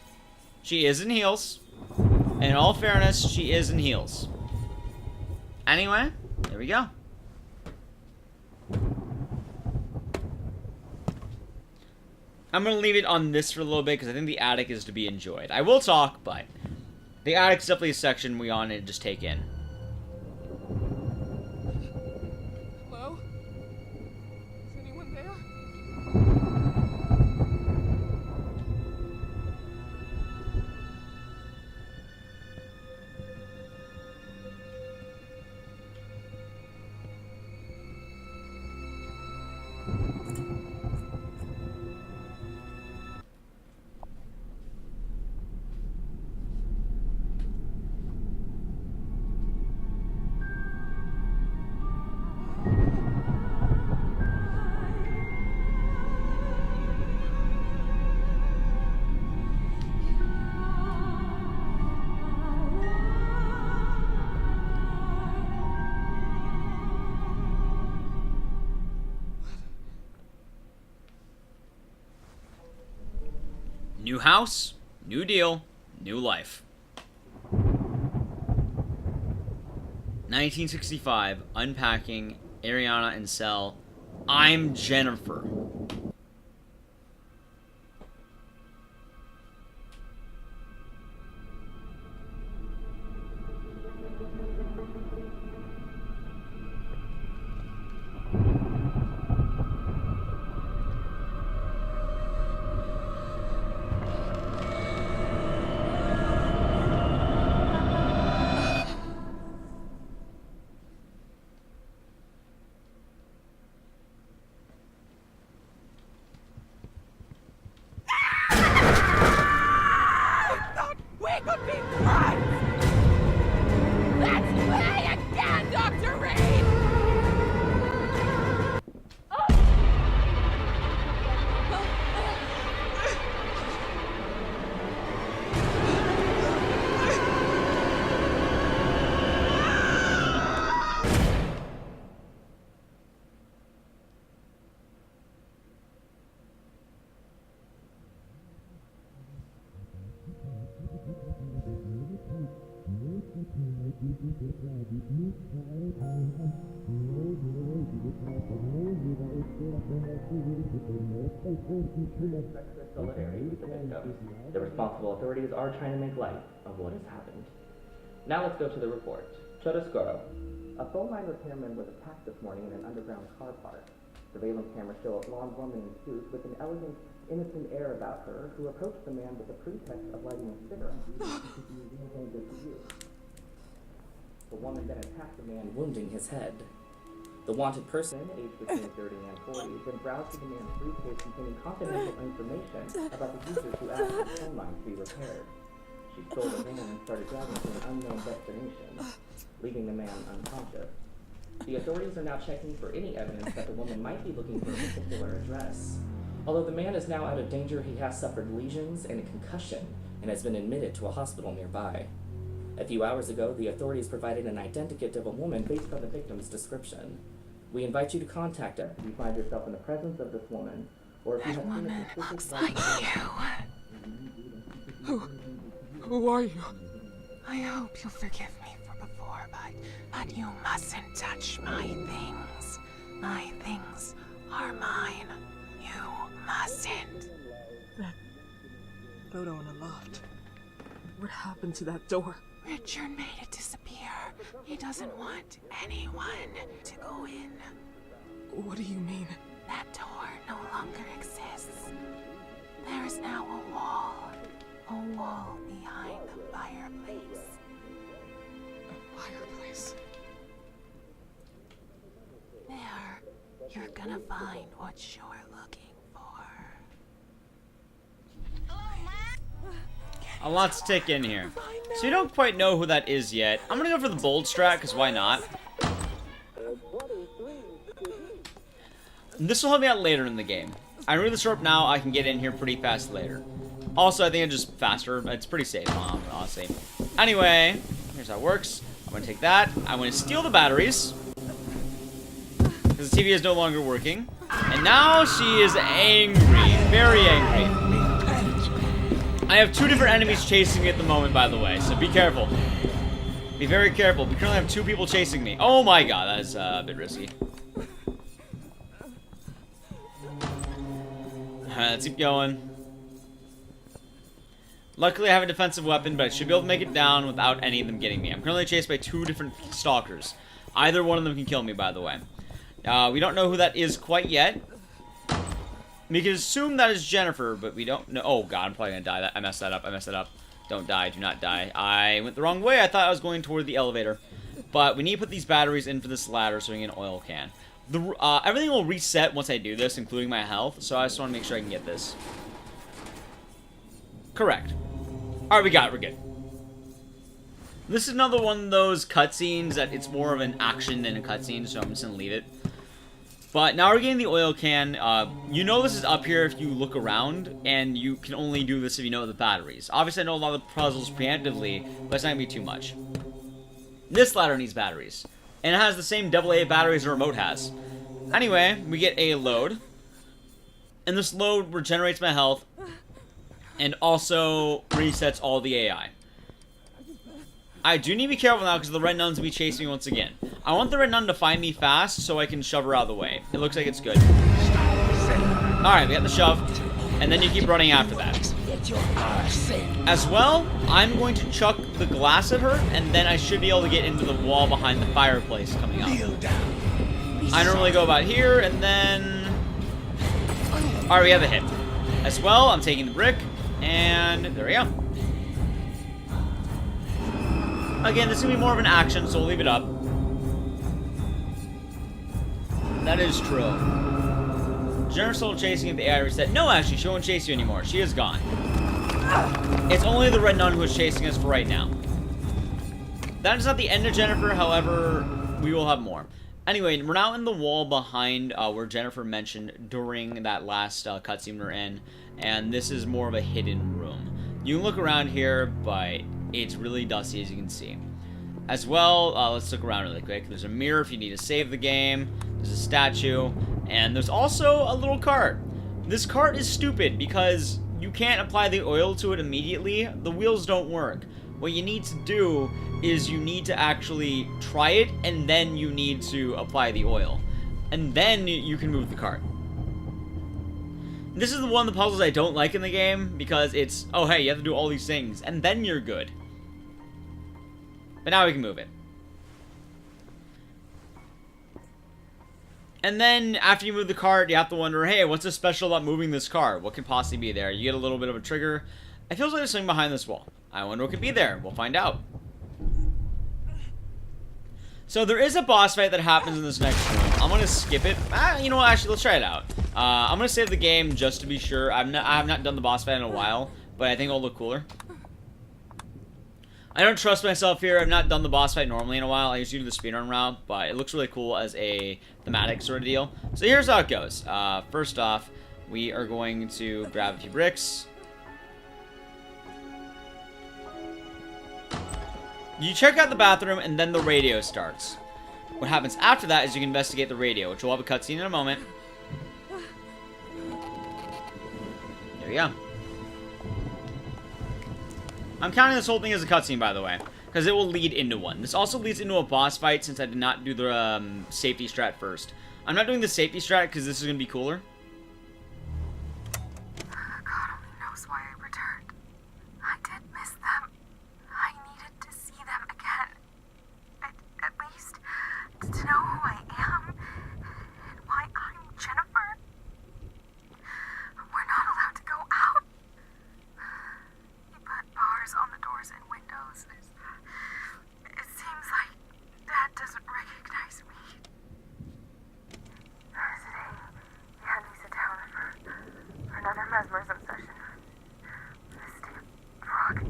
She is in heels. And in all fairness, she is in heels. Anyway, there we go. I'm going to leave it on this for a little bit because I think the attic is to be enjoyed. I will talk, but the attic's definitely a section we want to just take in. Hello? Is anyone there? New house, new deal, new life. 1965, unpacking, Ariana and Cell. I'm Jennifer. Solidarity with the victims. The responsible authorities are trying to make light of what has happened. Now let's go to the report. Chiaroscuro. A phone line repairman was attacked this morning in an underground car park. Surveillance cameras show a blonde woman in suit with an elegant, innocent air about her who approached the man with the pretext of lighting a cigarette. The woman then attacked the man, wounding his head. The wanted person, aged between 30 and 40, then browsed through the man's briefcase containing confidential information about the users who asked for the phone line to be repaired. She stole the van and started driving to an unknown destination, leaving the man unconscious. The authorities are now checking for any evidence that the woman might be looking for a particular address. Although the man is now out of danger, he has suffered lesions and a concussion and has been admitted to a hospital nearby. A few hours ago, the authorities provided an identikit of a woman based on the victim's description. We invite you to contact us if you find yourself in the presence of this woman, or if you have seen a suspicious Like you. Who are you? I hope you'll forgive me for before, but you mustn't touch my things. My things are mine. You mustn't. That photo in the loft. What happened to that door? Richard made it disappear. He doesn't want anyone to go in. What do you mean? That door no longer exists. There is now a wall. A wall behind the fireplace. A fireplace? There, you're gonna find what you're looking for. A lot to take in here. So you don't quite know who that is yet. I'm gonna go for the bold strat, because why not? This will help me out later in the game. I read this rope now, I can get in here pretty fast later. Also, I think it's just faster. It's pretty safe, honestly. Anyway, here's how it works. I'm going to take that. I'm going to steal the batteries. Because the TV is no longer working. And now she is angry. Very angry. I have 2 different enemies chasing me at the moment, by the way. So be careful. Be very careful. We currently have 2 people chasing me. Oh my god, that is a bit risky. Alright, let's keep going. Luckily, I have a defensive weapon, but I should be able to make it down without any of them getting me. I'm currently chased by 2 different stalkers. Either one of them can kill me, by the way. We don't know who that is quite yet. We can assume that is Jennifer, but we don't know. Oh, God, I'm probably going to die. I messed that up. I messed that up. Don't die. Do not die. I went the wrong way. I thought I was going toward the elevator. But we need to put these batteries in for this ladder so we can get an oil can. Everything will reset once I do this, including my health. So I just want to make sure I can get this. Correct. Alright, we got it. We're good. This is another one of those cutscenes that it's more of an action than a cutscene, so I'm just going to leave it. But now we're getting the oil can. You know this is up here if you look around, and you can only do this if you know the batteries. Obviously, I know a lot of the puzzles preemptively, but it's not going to be too much. This ladder needs batteries. And it has the same AA batteries the remote has. Anyway, we get a load. And this load regenerates my health. And also resets all the AI. I do need to be careful now because the red nun's going to be chasing me once again. I want the red nun to find me fast so I can shove her out of the way. It looks like it's good. Alright, we got the shove. And then you keep running after that. As well, I'm going to chuck the glass at her, and then I should be able to get into the wall behind the fireplace coming up. I normally go about here, and then... Alright, we have a hit. As well, I'm taking the brick, and there we go. Again, this is going to be more of an action, so we'll leave it up. That is true. Jennifer's still chasing at the AI reset. No, actually, she won't chase you anymore. She is gone. It's only the red nun who is chasing us for right now. That is not the end of Jennifer, however, we will have more. Anyway, we're now in the wall behind where Jennifer mentioned during that last cutscene we're in. And this is more of a hidden room. You can look around here, but it's really dusty, as you can see. As well, let's look around really quick. There's a mirror if you need to save the game. There's a statue. And there's also a little cart. This cart is stupid because you can't apply the oil to it immediately. The wheels don't work. What you need to do is you need to actually try it, and then you need to apply the oil. And then you can move the cart. This is one of the puzzles I don't like in the game, because it's, oh hey, you have to do all these things, and then you're good. But now we can move it. And then, after you move the cart, you have to wonder, hey, what's so special about moving this cart? What could possibly be there? You get a little bit of a trigger. It feels like there's something behind this wall. I wonder what could be there. We'll find out. So there is a boss fight that happens in this next room. I'm going to skip it. You know what? Actually, let's try it out. I'm going to save the game just to be sure. I have not done the boss fight in a while, but I think it'll look cooler. I don't trust myself here. I've not done the boss fight normally in a while. I usually do the speedrun route, but it looks really cool as a thematic sort of deal. So here's how it goes. First off, we are going to grab a few bricks. You check out the bathroom, and then the radio starts. What happens after that is you can investigate the radio, which we'll have a cutscene in a moment. There we go. I'm counting this whole thing as a cutscene, by the way, because it will lead into one. This also leads into a boss fight since I did not do the safety strat first. I'm not doing the safety strat because this is going to be cooler. God only knows why I returned. I did miss them. I needed to see them again. At least to know who I am and why I'm Jennifer. We're not allowed to go out. He put bars on the doors and windows. It seems like Dad doesn't recognize me. Today, he had me sit down for another mesmerism session. This damn frog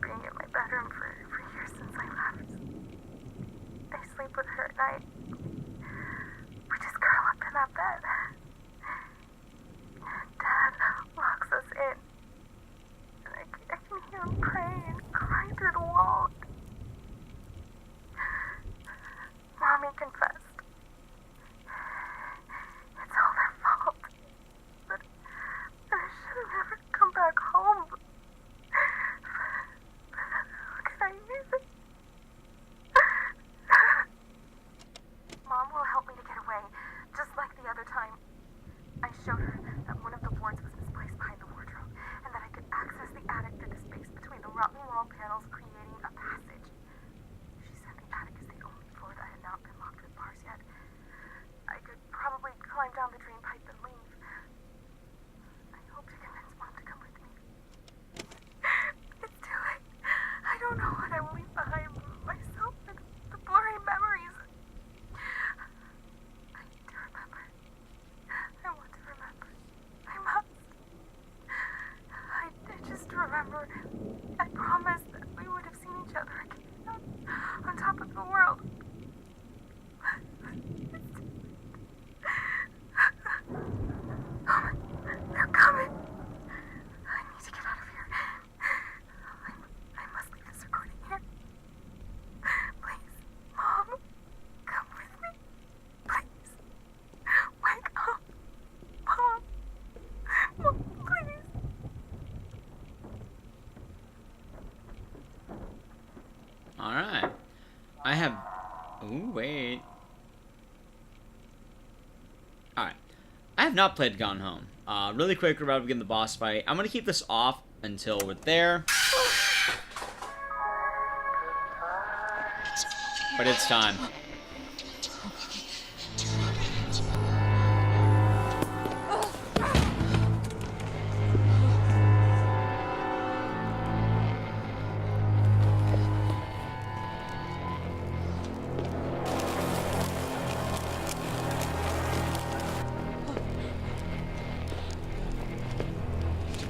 being in my bedroom for years since I left. I sleep with her at night. We just curl up in that bed. Dad locks us in. And I can hear him praying and crying through the wall. Mommy confessed. It's all their fault. But I should have never come back home. How can I use it? Mom will help me to get away, just like the other time. I showed her that one of the boards was misplaced behind the wardrobe, and that I could access the attic through the space between the rotten wall panels, creating a passage. She said the attic is the only floor that had not been locked with bars yet. I could probably climb down the drain pipe and leave. I hope to convince Mom to come with me. It's too late. I don't know what I will leave behind myself and the blurry memories. I need to remember. I want to remember. I must. I just remember. I promised that we would have seen each other again on top of the world. They're coming. I need to get out of here. I must leave this recording here. Please, Mom, come with me. Please. Wake up. Mom. Mom, please. Alright. I have... Ooh, wait. Alright. I have not played Gone Home. Really quick, we're about to begin the boss fight. I'm going to keep this off until we're there. But it's time.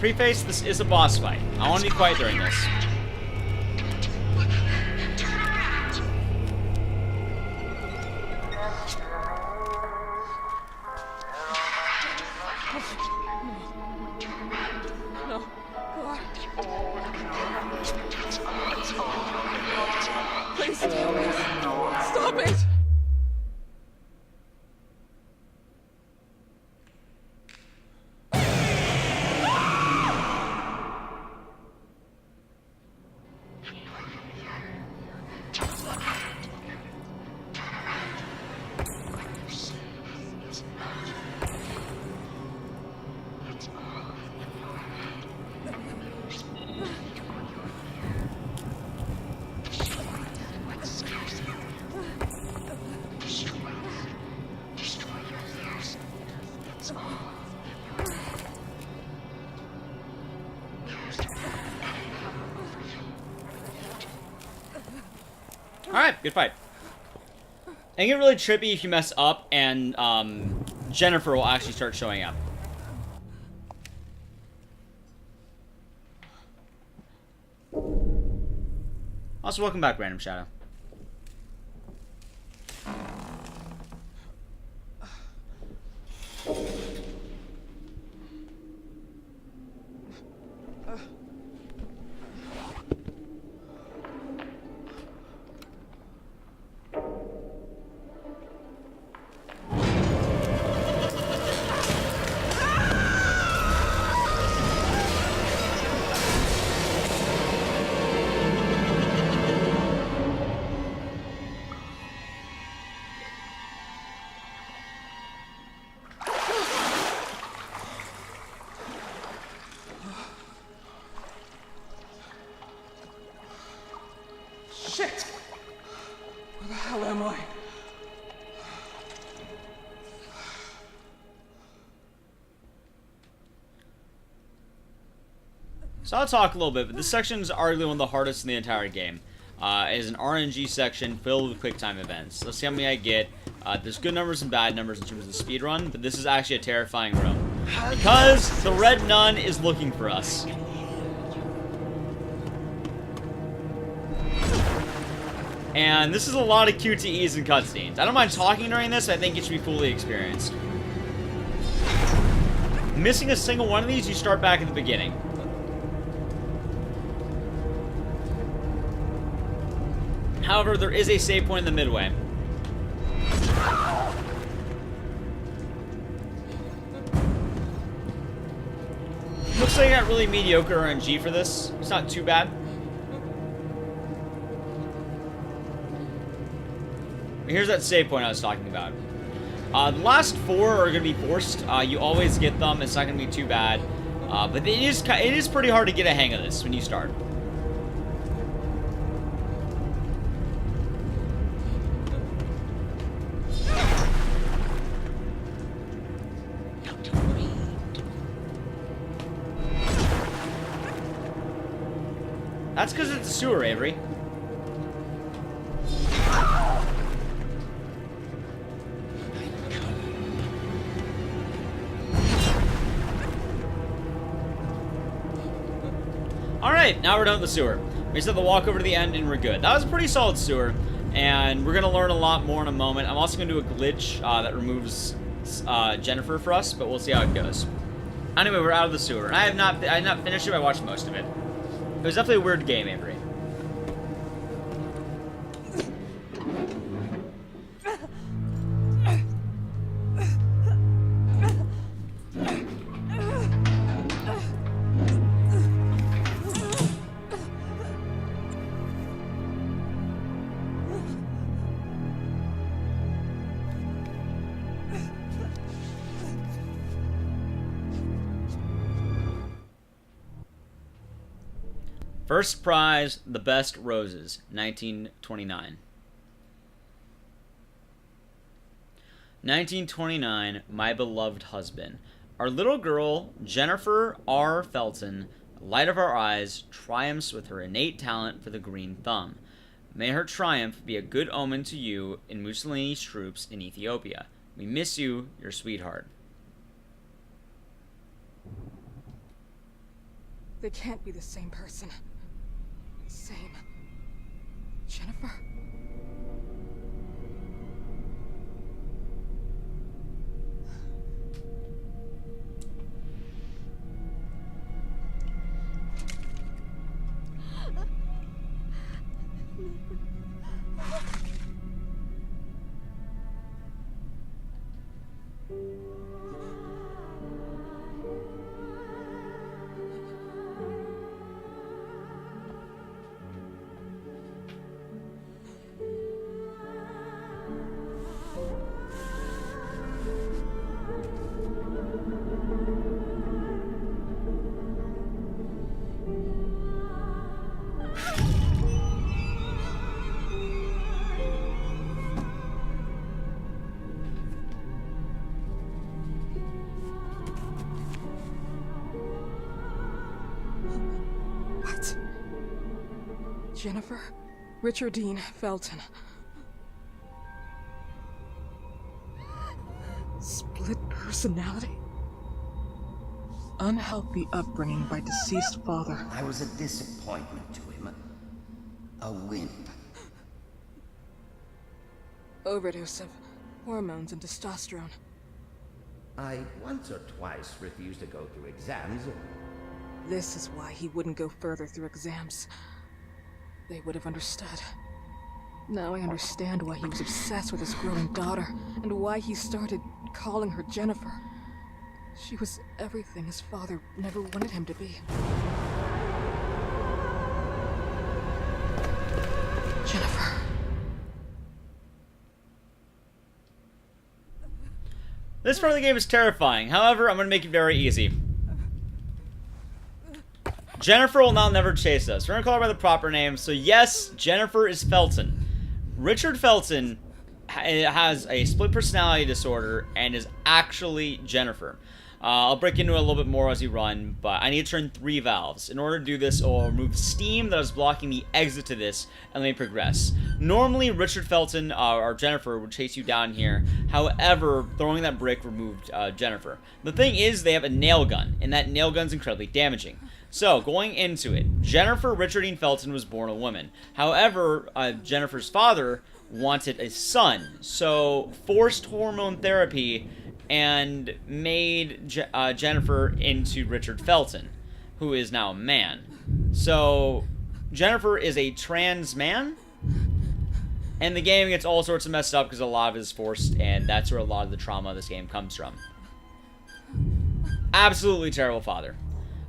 Preface, this is a boss fight. I want to be quiet during this. No. Please stop it. Stop it. Alright, good fight. And get really trippy if you mess up, and Jennifer will actually start showing up. Also, welcome back, Random Shadow. Shit! Where the hell am I? So I'll talk a little bit, but this section is arguably one of the hardest in the entire game. It is an RNG section filled with quick time events. Let's see how many I get. There's good numbers and bad numbers in terms of the speed run, but this is actually a terrifying room. Because the Red Nun is looking for us. And this is a lot of QTEs and cutscenes. I don't mind talking during this, I think it should be fully experienced. Missing a single one of these, you start back at the beginning. However, there is a save point in the midway. Looks like I got really mediocre RNG for this. It's not too bad. Here's that save point I was talking about. The last 4 are going to be forced. You always get them. It's not going to be too bad. But it is pretty hard to get a hang of this when you start. That's because it's a sewer, Avery. Alright, now we're done with the sewer. We just have to walk over to the end and we're good. That was a pretty solid sewer, and we're going to learn a lot more in a moment. I'm also going to do a glitch that removes Jennifer for us, but we'll see how it goes. Anyway, we're out of the sewer. I have not finished it, I watched most of it. It was definitely a weird game, Avery. First prize, the best roses, 1929. 1929, my beloved husband. Our little girl, Jennifer R. Felton, light of our eyes, triumphs with her innate talent for the green thumb. May her triumph be a good omen to you in Mussolini's troops in Ethiopia. We miss you, your sweetheart. They can't be the same person. Same. Jennifer? Jennifer Richardine Felton. Split personality? Unhealthy upbringing by deceased father. I was a disappointment to him. A wimp. Overdose of hormones and testosterone. I once or twice refused to go through exams. This is why he wouldn't go further through exams. They would have understood. Now I understand why he was obsessed with his growing daughter, and why he started calling her Jennifer. She was everything his father never wanted him to be. Jennifer. This part of the game is terrifying. However, I'm going to make it very easy. Jennifer will now never chase us. We're going to call her by the proper name. So yes, Jennifer is Felton. Richard Felton has a split personality disorder and is actually Jennifer. I'll break into it a little bit more as we run, but I need to turn 3 valves. In order to do this, I'll remove steam that is blocking the exit to this, and let me progress. Normally, Richard Felton, or Jennifer, would chase you down here. However, throwing that brick removed Jennifer. The thing is, they have a nail gun, and that nail gun's incredibly damaging. So, going into it, Jennifer Richardine Felton was born a woman. However, Jennifer's father wanted a son, so forced hormone therapy and made Jennifer into Richard Felton, who is now a man. So, Jennifer is a trans man, and the game gets all sorts of messed up because a lot of it is forced, and that's where a lot of the trauma of this game comes from. Absolutely terrible father.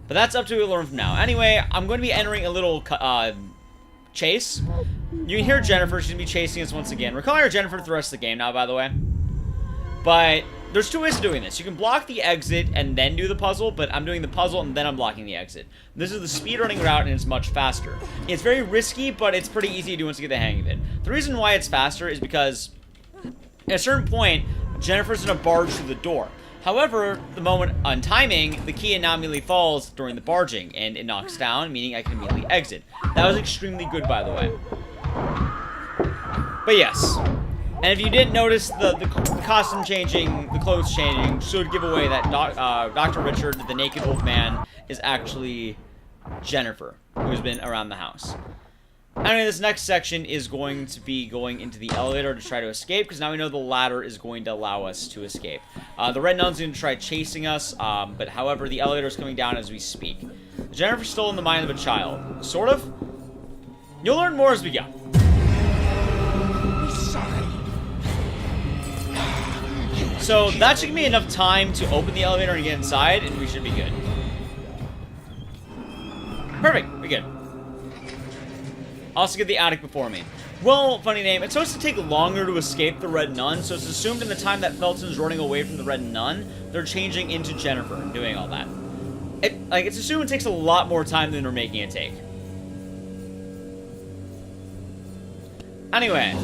But that's up to you to learn from now. Anyway, I'm going to be entering a little chase. You can hear Jennifer. She's going to be chasing us once again. We're calling her Jennifer for the rest of the game now, by the way. But there's two ways of doing this. You can block the exit and then do the puzzle, but I'm doing the puzzle and then I'm blocking the exit. This is the speedrunning route, and it's much faster. It's very risky, but it's pretty easy to do once you get the hang of it. The reason why it's faster is because at a certain point, Jennifer's going to barge through the door. However, the moment on timing, the key immediately falls during the barging, and it knocks down, meaning I can immediately exit. That was extremely good, by the way. But yes. And if you didn't notice, the costume changing, the clothes changing, should give away that Dr. Richard, the naked old man, is actually Jennifer, who's been around the house. Anyway, this next section is going to be going into the elevator to try to escape, because now we know the ladder is going to allow us to escape. The red nun's going to try chasing us, but however, the elevator is coming down as we speak. Jennifer's still in the mind of a child. Sort of. You'll learn more as we go. So that should give me enough time to open the elevator and get inside, and we should be good. Perfect, we're good. Also get the attic before me. Well, funny name, it's supposed to take longer to escape the Red Nun, so it's assumed in the time that Felton's running away from the Red Nun, they're changing into Jennifer and doing all that. It's assumed it takes a lot more time than we're making it take. Anyway.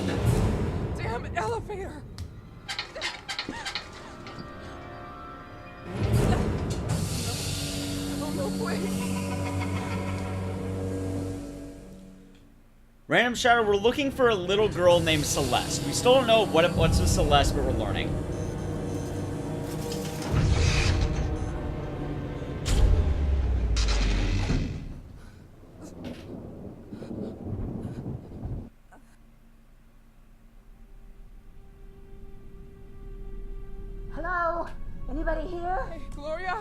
Damn elevator! Oh no, please! Random shadow, we're looking for a little girl named Celeste. We still don't know what's with Celeste, but we're learning. Hello? Anybody here? Hey, Gloria?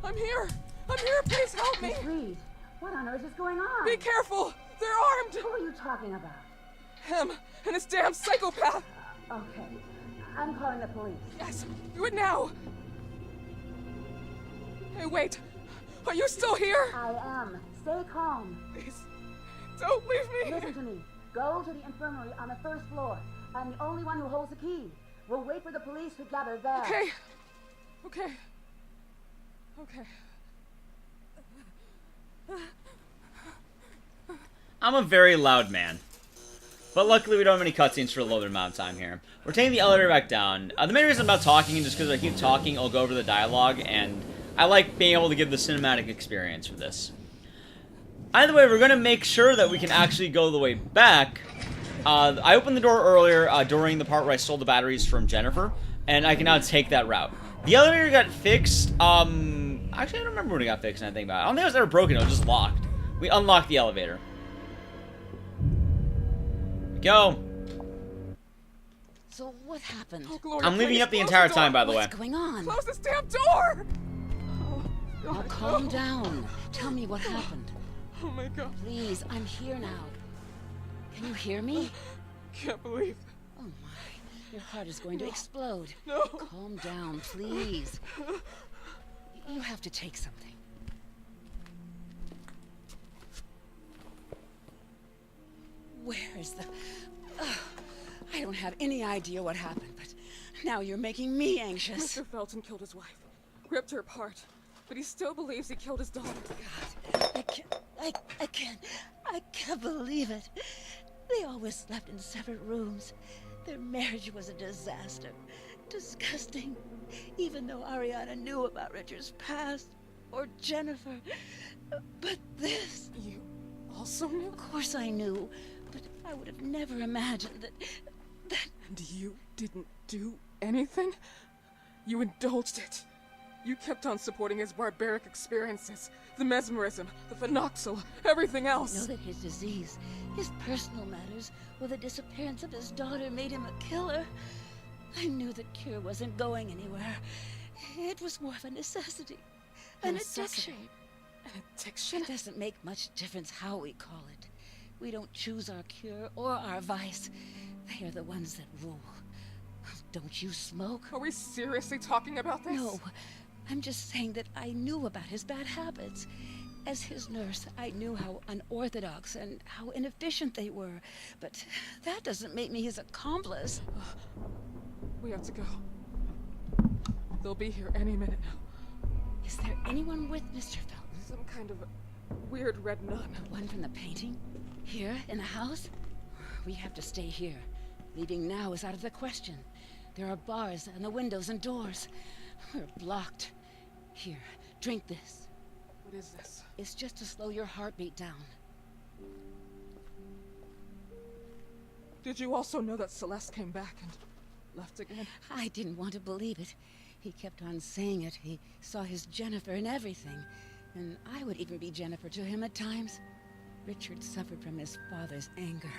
I'm here! I'm here! Please help me! Miss Reed, what on earth is going on? Be careful! They're armed! Who are you talking about? Him and his damn psychopath! Okay. I'm calling the police. Yes, do it now! Hey, wait! Are you still here? I am. Stay calm. Please, don't leave me! Listen to me. Go to the infirmary on the first floor. I'm the only one who holds the key. We'll wait for the police to gather there. Okay. Okay. Okay. I'm a very loud man. But luckily we don't have any cutscenes for a limited amount of time here. We're taking the elevator back down. The main reason I'm not talking is just because if I keep talking, I'll go over the dialogue, and I like being able to give the cinematic experience for this. Either way, we're going to make sure that we can actually go the way back. I opened the door earlier during the part where I stole the batteries from Jennifer, and I can now take that route. The elevator got fixed. Actually, I don't remember when it got fixed, and I think about it. I don't think it was ever broken, it was just locked. We unlocked the elevator. Go. So what happened? Oh, Gloria, I'm leaving please, up the close entire door. time, by the way. What's going on? Close this damn door! Oh, Now God, calm no. down. Tell me what happened. Oh my God. Please, I'm here now. Can you hear me? Can't believe. Oh my, your heart is going to explode. No. Calm down, please. You have to take something. Where is the... I don't have any idea what happened, but now you're making me anxious. Mr. Felton killed his wife, ripped her apart, but he still believes he killed his daughter. God, I can't believe it. They always slept in separate rooms. Their marriage was a disaster. Disgusting. Even though Ariana knew about Richard's past, or Jennifer. But this... You also knew? Of course I knew, but I would have never imagined that... And you didn't do anything? You indulged it. You kept on supporting his barbaric experiences. The mesmerism, the phenoxyl, everything else. I know that his disease, his personal matters, or the disappearance of his daughter made him a killer. I knew that cure wasn't going anywhere. It was more of a necessity. An addiction. An addiction? It doesn't make much difference how we call it. We don't choose our cure or our vice. They are the ones that rule. Don't you smoke? Are we seriously talking about this? No. I'm just saying that I knew about his bad habits. As his nurse, I knew how unorthodox and how inefficient they were. But that doesn't make me his accomplice. We have to go. They'll be here any minute now. Is there anyone with Mr. Felton? Some kind of weird red nun. The one from the painting? Here, in the house? We have to stay here. Leaving now is out of the question. There are bars and the windows and doors. We're blocked. Here, drink this. What is this? It's just to slow your heartbeat down. Did you also know that Celeste came back and left again? I didn't want to believe it. He kept on saying it. He saw his Jennifer in everything. And I would even be Jennifer to him at times. Richard suffered from his father's anger.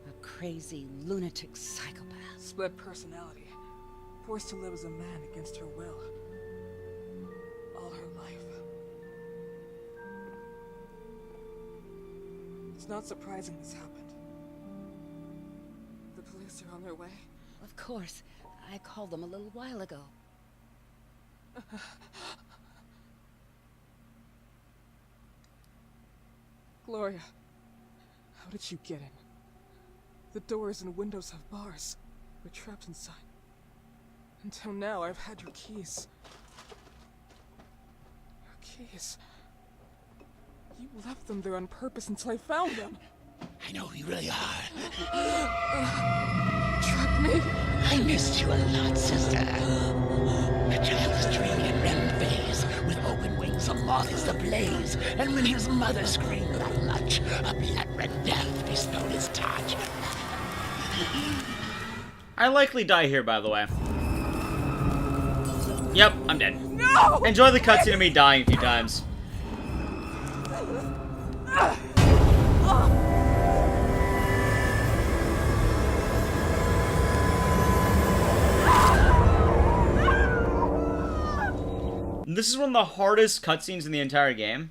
A crazy, lunatic psychopath. Split personality. Forced to live as a man against her will. All her life. It's not surprising this happened. The police are on their way. Of course. I called them a little while ago. Gloria, how did you get in? The doors and windows have bars. We're trapped inside. Until now, I've had your keys. Your keys. You left them there on purpose until I found them. I know who you really are. Trap me. I missed you a lot, sister. A child is dreaming in REM phase. With open wings, a moth is ablaze. And when his mother screamed that much, a blood-red death bestowed his touch. I likely die here, by the way. Yep, I'm dead. No! Enjoy the cutscene of me dying a few times. This is one of the hardest cutscenes in the entire game.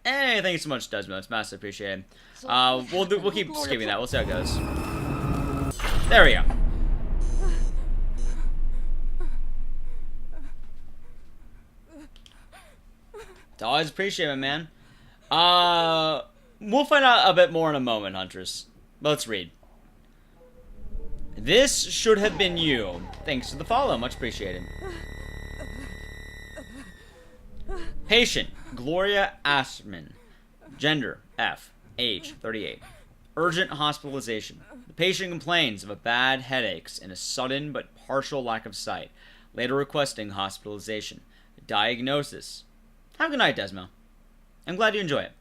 Hey, thank you so much, Desmond. It's massively appreciated. We'll keep skipping that. We'll see how it goes. There we go. It's always appreciated, man. We'll find out a bit more in a moment, Huntress. Let's read. This should have been you. Thanks for the follow. Much appreciated. Patient, Gloria Asman. Gender, F. Age, 38. Urgent hospitalization. The patient complains of a bad headaches and a sudden but partial lack of sight, later requesting hospitalization. Diagnosis. Have a good night, Desmo. I'm glad you enjoy it.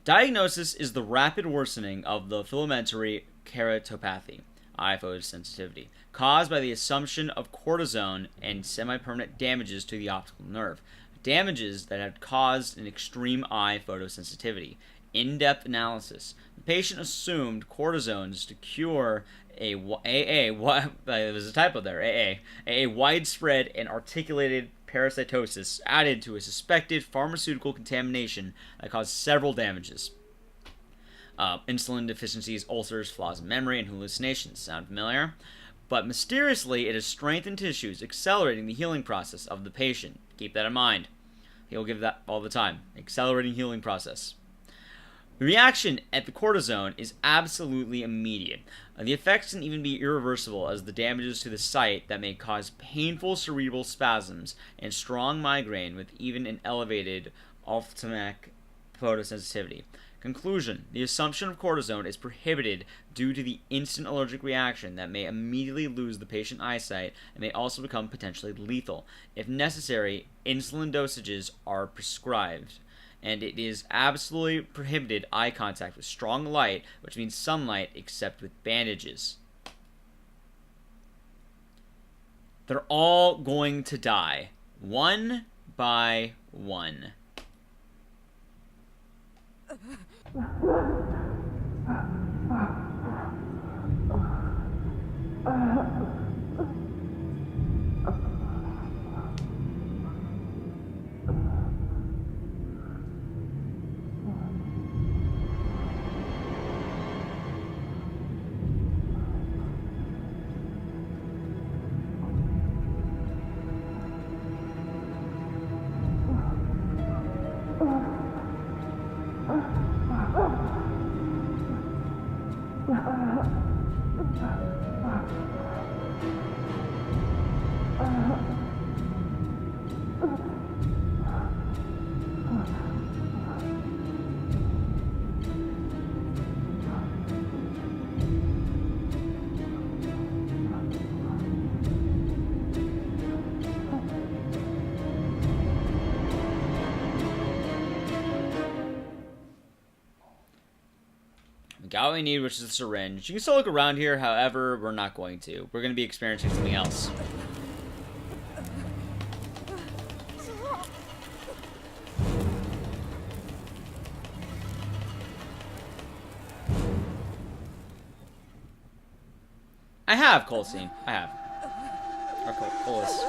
Diagnosis is the rapid worsening of the filamentary keratopathy, eye photosensitivity, caused by the assumption of cortisone and semi-permanent damages to the optical nerve. Damages that had caused an extreme eye photosensitivity. In-depth analysis. The patient assumed cortisones to cure there's a typo there, a widespread and articulated parasitosis added to a suspected pharmaceutical contamination that caused several damages. Insulin deficiencies, ulcers, flaws in memory, and hallucinations. Sound familiar? But mysteriously, it has strengthened tissues, accelerating the healing process of the patient. Keep that in mind. He'll give that all the time. Accelerating healing process. The reaction at the cortisone is absolutely immediate. The effects can even be irreversible, as the damages to the sight that may cause painful cerebral spasms and strong migraine with even an elevated ophthalmic photosensitivity. Conclusion: the assumption of cortisone is prohibited due to the instant allergic reaction that may immediately lose the patient eyesight and may also become potentially lethal. If necessary, insulin dosages are prescribed. And it is absolutely prohibited eye contact with strong light, which means sunlight, except with bandages. They're all going to die. one by one. Got what we need, which is a syringe. You can still look around here, however, we're not going to. We're going to be experiencing something else. I have Colsine. I have. Or Colas.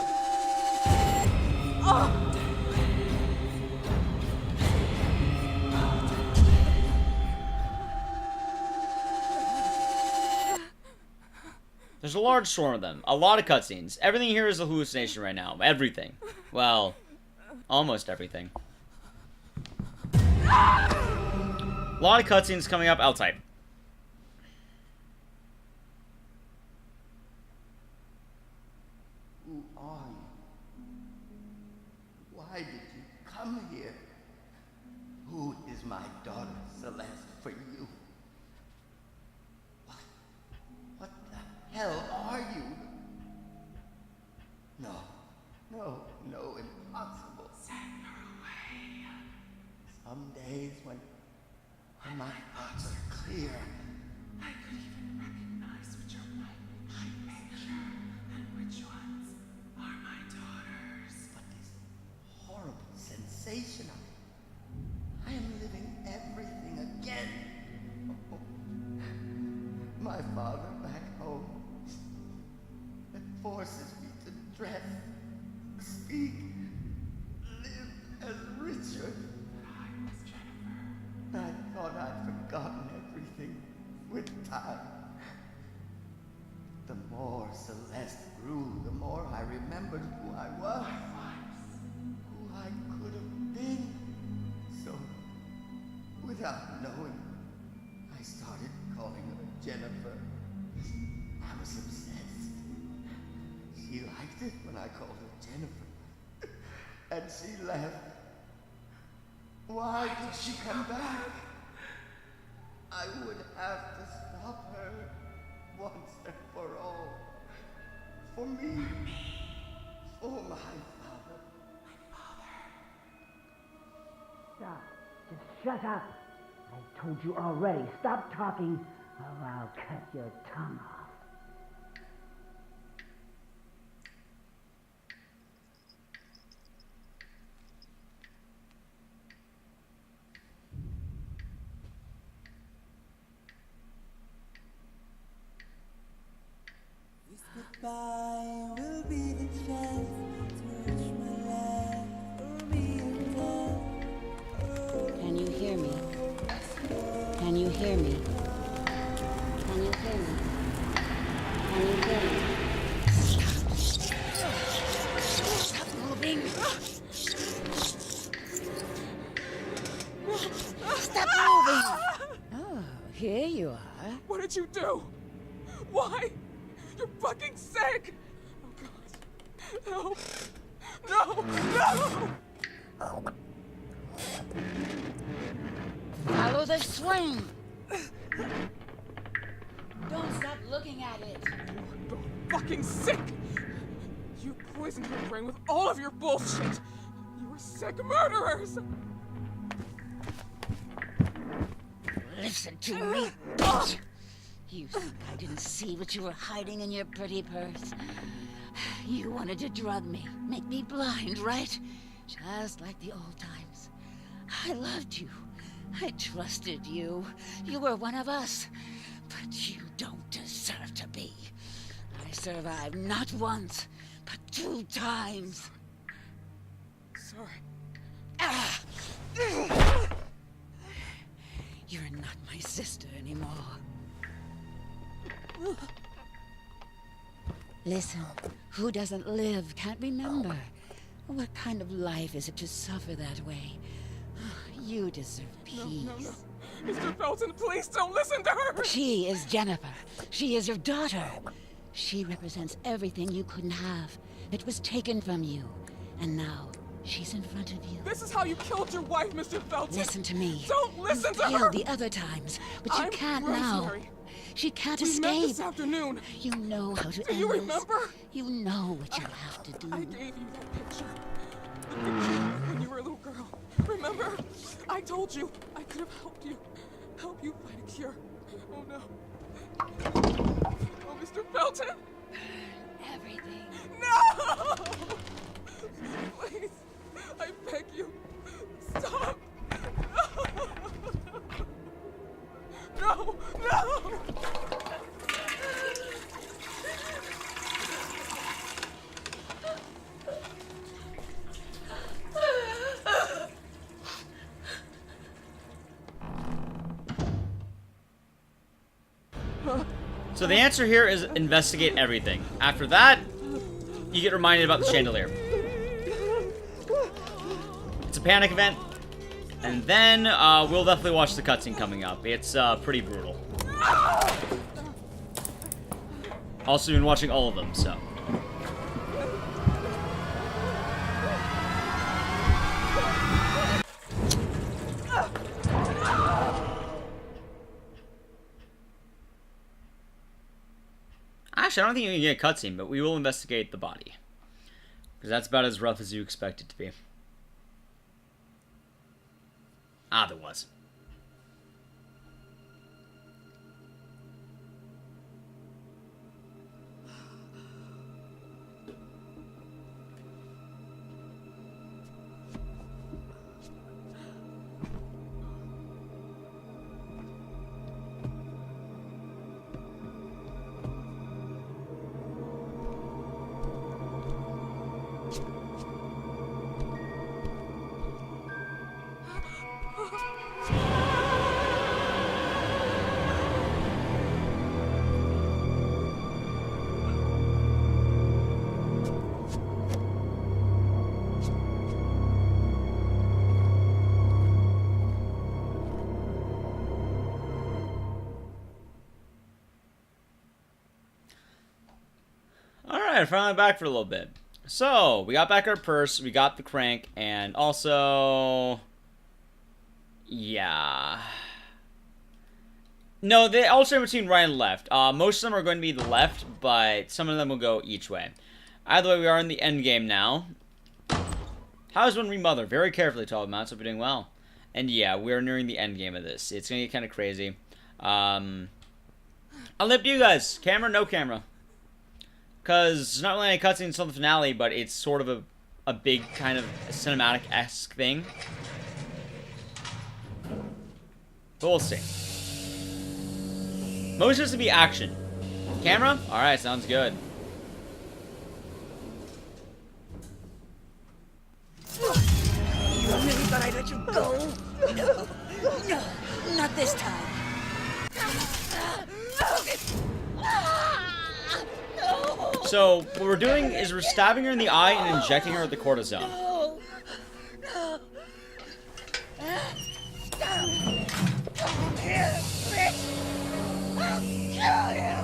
There's a large swarm of them. A lot of cutscenes. Everything here is a hallucination right now. Everything. Well, almost everything. A lot of cutscenes coming up. I'll type. Who are you? Why did you come here? Who is my daughter, Celeste, for you? What the hell are you? No, impossible. Send her away. Some days when my thoughts are clear, I could even recognize which are my picture and which ones are my daughters. but this horrible sensation I am living everything again. My father back home, it forces me to dress, speak, live as Richard. I was Jennifer. I thought I'd forgotten everything with time. The more Celeste grew, the more I remembered who I was, who I could have been. So, without knowing, I started calling her Jennifer. I was obsessed. She liked it when I called her Jennifer. And she left. Why did she come back? I would have to stop her once and for all. For me. For my father. Stop. Just shut up. I told you already. Stop talking or I'll cut your tongue off. Goodbye will be the chance to reach my life for me and love. Can you hear me? Can you hear me? Can you hear me? Can you hear me? Stop moving! Stop moving! Oh, here you are. What did you do? Why? You're fucking sick! Oh god. No! Follow the swing! Don't stop looking at it! You're fucking sick! You poisoned your brain with all of your bullshit! You were sick murderers! Listen to me, bitch! You think I didn't see what you were hiding in your pretty purse? You wanted to drug me, make me blind, right? Just like the old times. I loved you. I trusted you. You were one of us. But you don't deserve to be. I survived not once, but 2 times. Sorry. Ah! You're not my sister anymore. Listen, who doesn't live can't remember. What kind of life is it to suffer that way? You deserve peace. No. Mr. Felton, please don't listen to her! She is Jennifer. She is your daughter. She represents everything you couldn't have. It was taken from you. And now, she's in front of you. This is how you killed your wife, Mr. Felton! Listen to me. Don't listen to You her! killed the other times, but you I'm can't Rosemary. now. She can't We met escape. this afternoon. You know how to end Do you this. remember? You know what you have to do. I gave you that picture. The picture when you were a little girl. Remember? I told you I could have helped you. Help you find a cure. Oh no. Oh, Mr. Felton! Everything. No! Please, I beg you. Stop. No! No! So the answer here is investigate everything. After that, you get reminded about the chandelier. It's a panic event. And then, we'll definitely watch the cutscene coming up. It's, pretty brutal. Also, been watching all of them, so. Actually, I don't think you can get a cutscene, but we will investigate the body. Because that's about as rough as you expect it to be. Ah, there was. Alright, finally back for a little bit. So, we got back our purse, we got the crank, and also... Yeah... No, they alternate between right and left. Most of them are going to be the left, but some of them will go each way. Either way, we are in the end game now. How is one remothered? Very carefully, tall amounts, so we're doing well. And yeah, we are nearing the end game of this. It's going to get kind of crazy. I'll leave it to you guys. Camera, no camera. Because it's not really any cutscenes until the finale, but it's sort of a big kind of cinematic-esque thing. But we'll see. Most of this will be action. Camera? Alright, sounds good. You really thought I'd let you go? No. No. Not this time. So, what we're doing is we're stabbing her in the eye and injecting her with the cortisone. No. No. Come here, bitch. I'll kill you.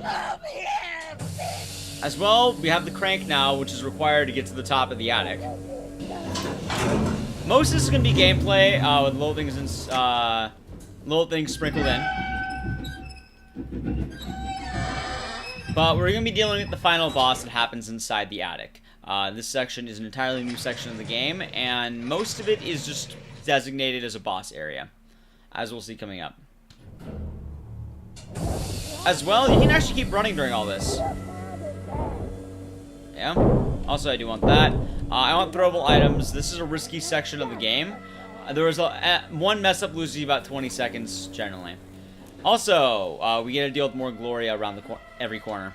Come here, bitch. As well, we have the crank now, which is required to get to the top of the attic. Most of this is going to be gameplay, with little things sprinkled in. But we're going to be dealing with the final boss that happens inside the attic. This section is an entirely new section of the game, and most of it is just designated as a boss area, as we'll see coming up. As well, you can actually keep running during all this. Yeah. Also, I do want that. I want throwable items. This is a risky section of the game. There was one mess up loses you about 20 seconds generally. Also, we get to deal with more Gloria around every corner.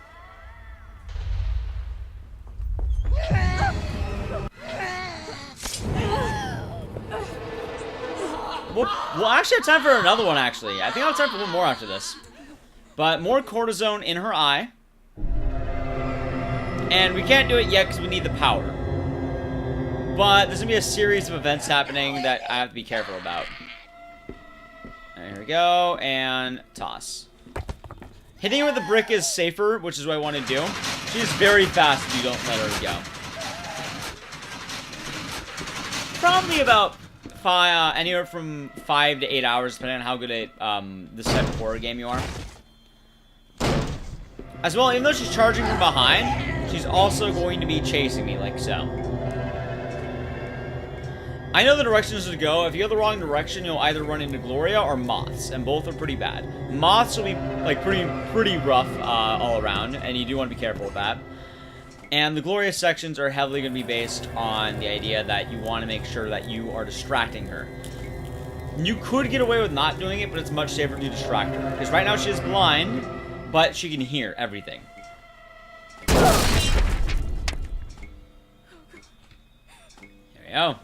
We'll actually have time for another one, actually. I think I'll have time for one more after this. But more cortisone in her eye. And we can't do it yet because we need the power. But there's going to be a series of events happening that I have to be careful about. Here we go. And toss. Hitting her with the brick is safer, which is what I want to do. She's very fast if you don't let her go. Probably about anywhere from 5 to 8 hours, depending on how good at this type of horror game you are. As well, even though she's charging from behind, she's also going to be chasing me, like so. I know the directions to go. If you go the wrong direction, you'll either run into Gloria or moths, and both are pretty bad. Moths will be like pretty rough all around, and you do want to be careful with that. And the Gloria sections are heavily going to be based on the idea that you want to make sure that you are distracting her. You could get away with not doing it, but it's much safer to distract her. Because right now she is blind, but she can hear everything. There we go.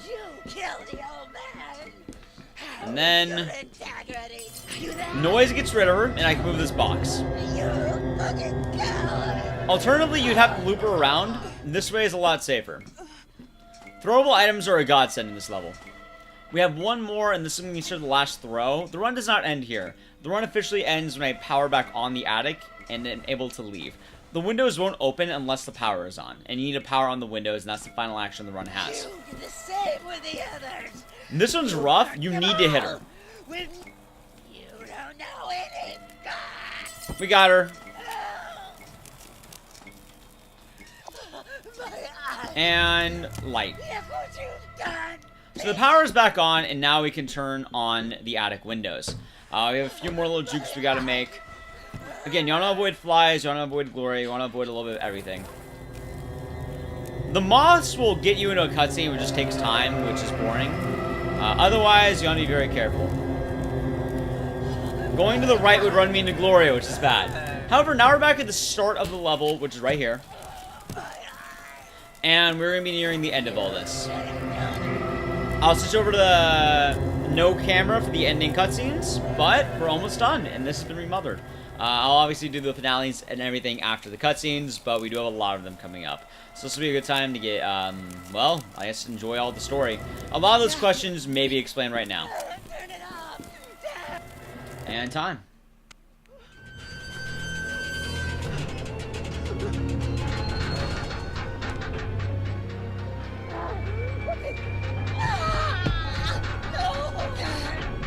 You killed the old man. And then noise gets rid of her, and I can move this box. You fucking coward. Alternatively, you'd have to loop her around. This way is a lot safer. Throwable items are a godsend in this level. We have one more, and this is going to be the last throw. The run does not end here. The run officially ends when I power back on the attic and am able to leave. The windows won't open unless the power is on, and you need to power on the windows, and that's the final action the run has. You did the same with the others. And this one's rough. You need to hit her. When you don't know it. We got her. And light. So the power is back on, and now we can turn on the attic windows. We have a few more little jukes we gotta make. Again, you wanna avoid flies, you wanna avoid Gloria, you wanna avoid a little bit of everything. The moths will get you into a cutscene, which just takes time, which is boring. Otherwise, you wanna be very careful. Going to the right would run me into Gloria, which is bad. However, now we're back at the start of the level, which is right here. And we're going to be nearing the end of all this. I'll switch over to the no camera for the ending cutscenes, but we're almost done, and this has been Remothered. I'll obviously do the finales and everything after the cutscenes, but we do have a lot of them coming up. So this will be a good time to get, well, I guess enjoy all the story. A lot of those questions may be explained right now. And time.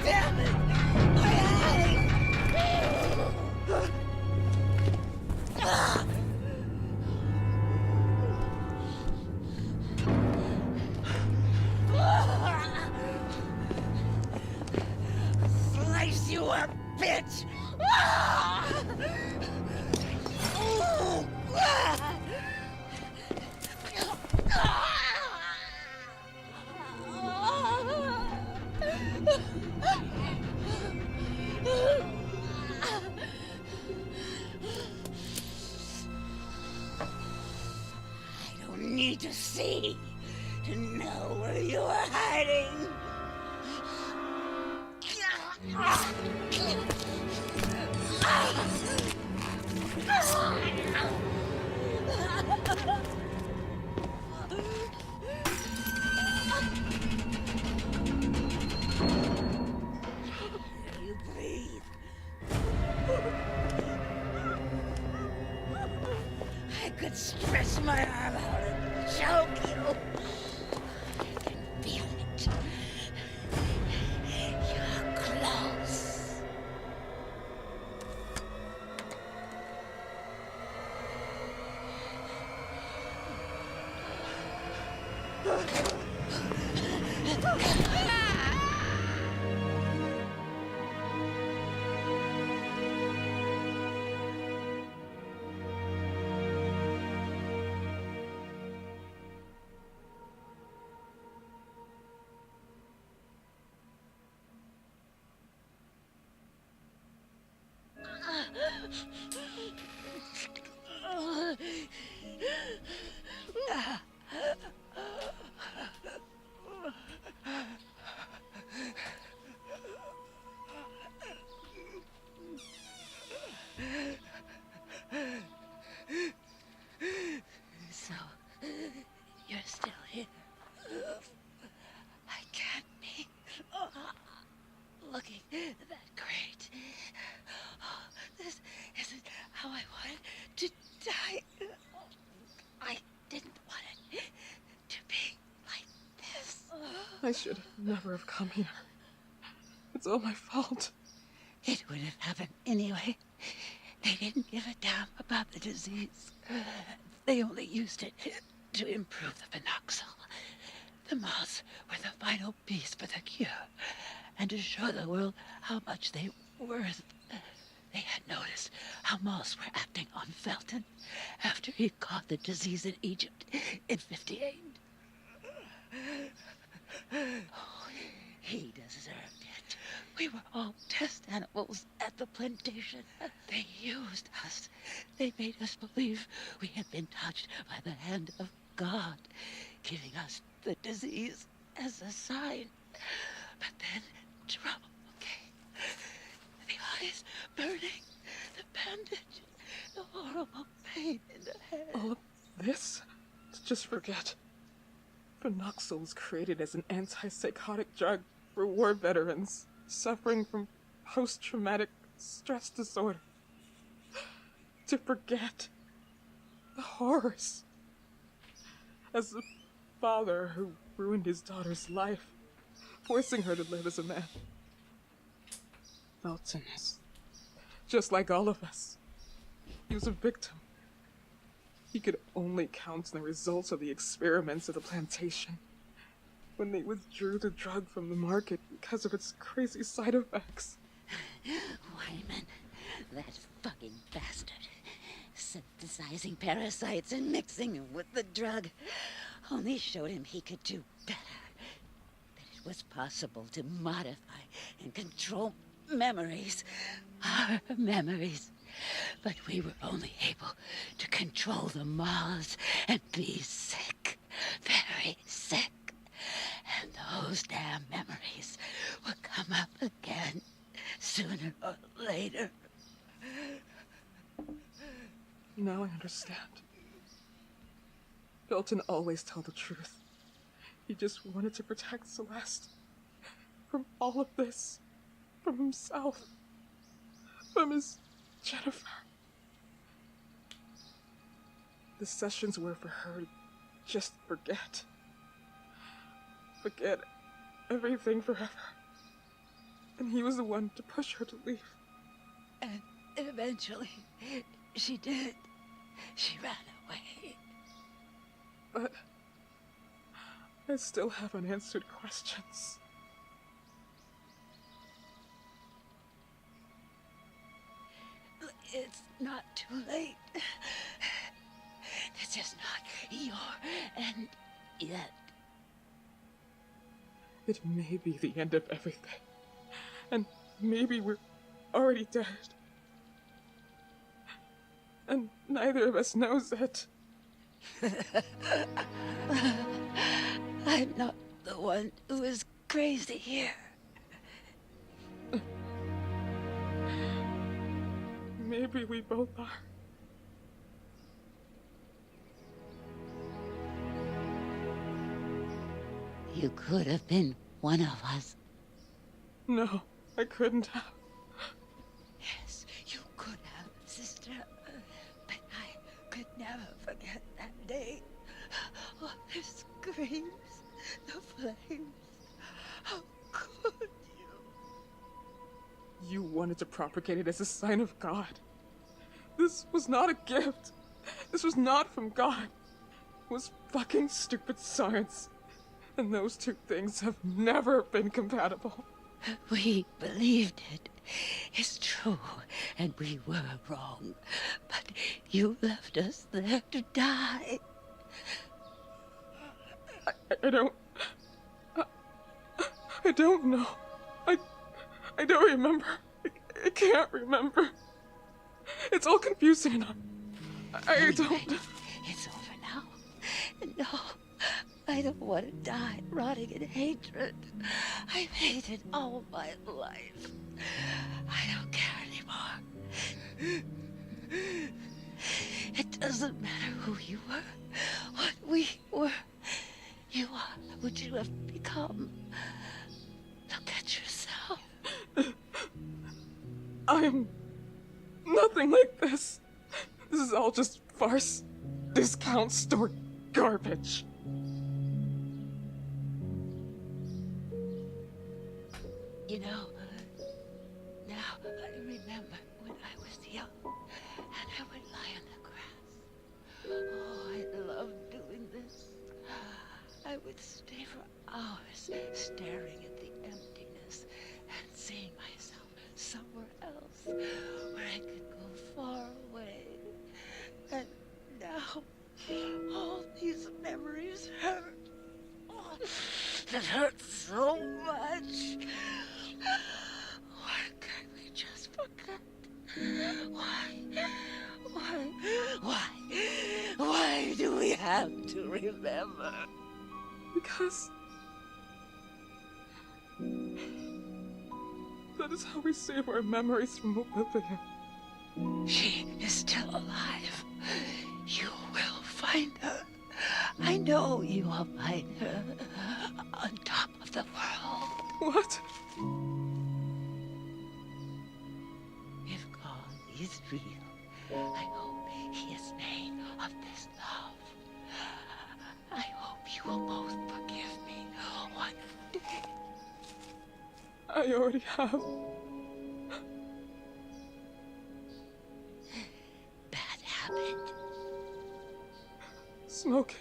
Damn it! My eyes! Slice you up, bitch! I don't need to see to know where you are hiding. You breathe. I could stretch my arm out and choke you. I can feel it. You're close. I should never have come here. It's all my fault. It would have happened anyway. They didn't give a damn about the disease. They only used it to improve the phenoxyl. The moths were the final piece for the cure, and to show the world how much they were worth. They had noticed how moths were acting on Felton after he caught the disease in Egypt in '58. Oh, he deserved it. We were all test animals at the plantation. They used us. They made us believe we had been touched by the hand of God, giving us the disease as a sign. But then trouble came. The eyes burning, the bandage, the horrible pain in the head. All of this? Just forget. Phenoxyl was created as an antipsychotic drug for war veterans suffering from post-traumatic stress disorder. To forget the horrors. As the father who ruined his daughter's life, forcing her to live as a man. Felton is just like all of us. He was a victim. He could only count on the results of the experiments of the plantation when they withdrew the drug from the market because of its crazy side effects. Wyman, that fucking bastard, synthesizing parasites and mixing them with the drug, only showed him he could do better. That it was possible to modify and control memories, our memories. But we were only able to control the moths and be sick, very sick. And those damn memories would come up again, sooner or later. Now I understand. Felton always told the truth. He just wanted to protect Celeste. From all of this. From himself. From his Jennifer. The sessions were for her to just forget. Forget everything forever. And he was the one to push her to leave. And eventually, she did. She ran away. But I still have unanswered questions. It's not too late. This is not your end yet. It may be the end of everything. And maybe we're already dead. And neither of us knows it. I'm not the one who is crazy here. Maybe we both are. You could have been one of us. No, I couldn't have. Yes, you could have, sister. But I could never forget that day. Oh, the screams, the flames. How could you? You wanted to propagate it as a sign of God. This was not a gift. This was not from God. It was fucking stupid science. And those two things have never been compatible. We believed it. It's true, and we were wrong. But you left us there to die. I don't know. I don't remember. I can't remember. It's all confusing enough. I don't... It's over now. No, I don't want to die rotting in hatred. I've hated all my life. I don't care anymore. It doesn't matter who you were, what we were. You are what you have become. Look at yourself. I'm nothing like this. This is all just farce, discount store garbage. I remember when I was young and I would lie on the grass. Oh, I loved doing this. I would stay for hours staring at the emptiness and seeing myself somewhere else where I could go far away. And now, all these memories hurt. Oh, it hurts so much. Why can't we just forget? Why do we have to remember? Because that is how we save our memories from oblivion. She is still alive. You will find her. I know you will find her on top of the world. What? If God is real, I hope he is made of this love. I hope you will both forgive me one day. I already have. Bad habit. Smoking.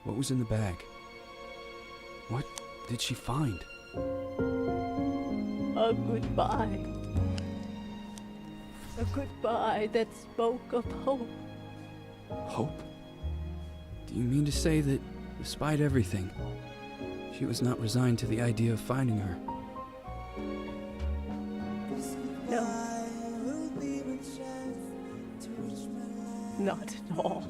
What was in the bag? What did she find? A goodbye. A goodbye that spoke of hope. Hope? Do you mean to say that, despite everything, she was not resigned to the idea of finding her? No. Not at all.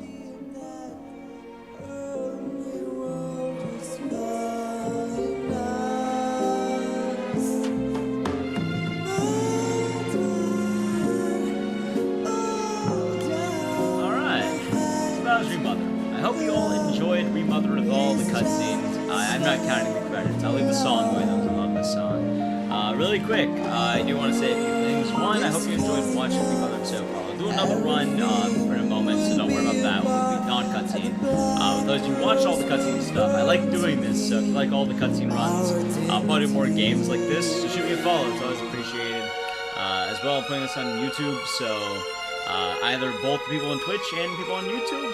Remothered. I hope you all enjoyed Remothered with all the cutscenes. I'm not counting the credits. I'll leave the song with them. I love this song. Really quick, I do want to say a few things. One, I hope you enjoyed watching Remothered so far. I'll do another run for a moment, so don't worry about that. We'll be non-cutscene. For those who watch all the cutscene stuff, I like doing this, so if you like all the cutscene runs, I'll probably do more games like this, so shoot me a follow. It's always appreciated. As well, I'm putting this on YouTube, so either both people on Twitch and people on YouTube.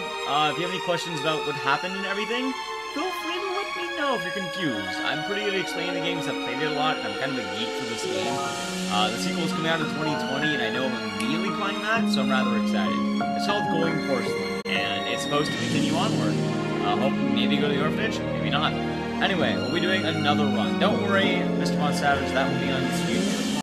If you have any questions about what happened and everything, feel free to let me know if you're confused. I'm pretty good at explaining the games. I've played it a lot, and I'm kind of a geek for this game. The sequel is coming out in 2020, and I know I'm immediately playing that, so I'm rather excited. It's called Going Porcelain, and it's supposed to continue onward. Hope maybe go to the orphanage, maybe not. Anyway, we'll be doing another run. Don't worry, Mr. Mon Savage, that will be on YouTube.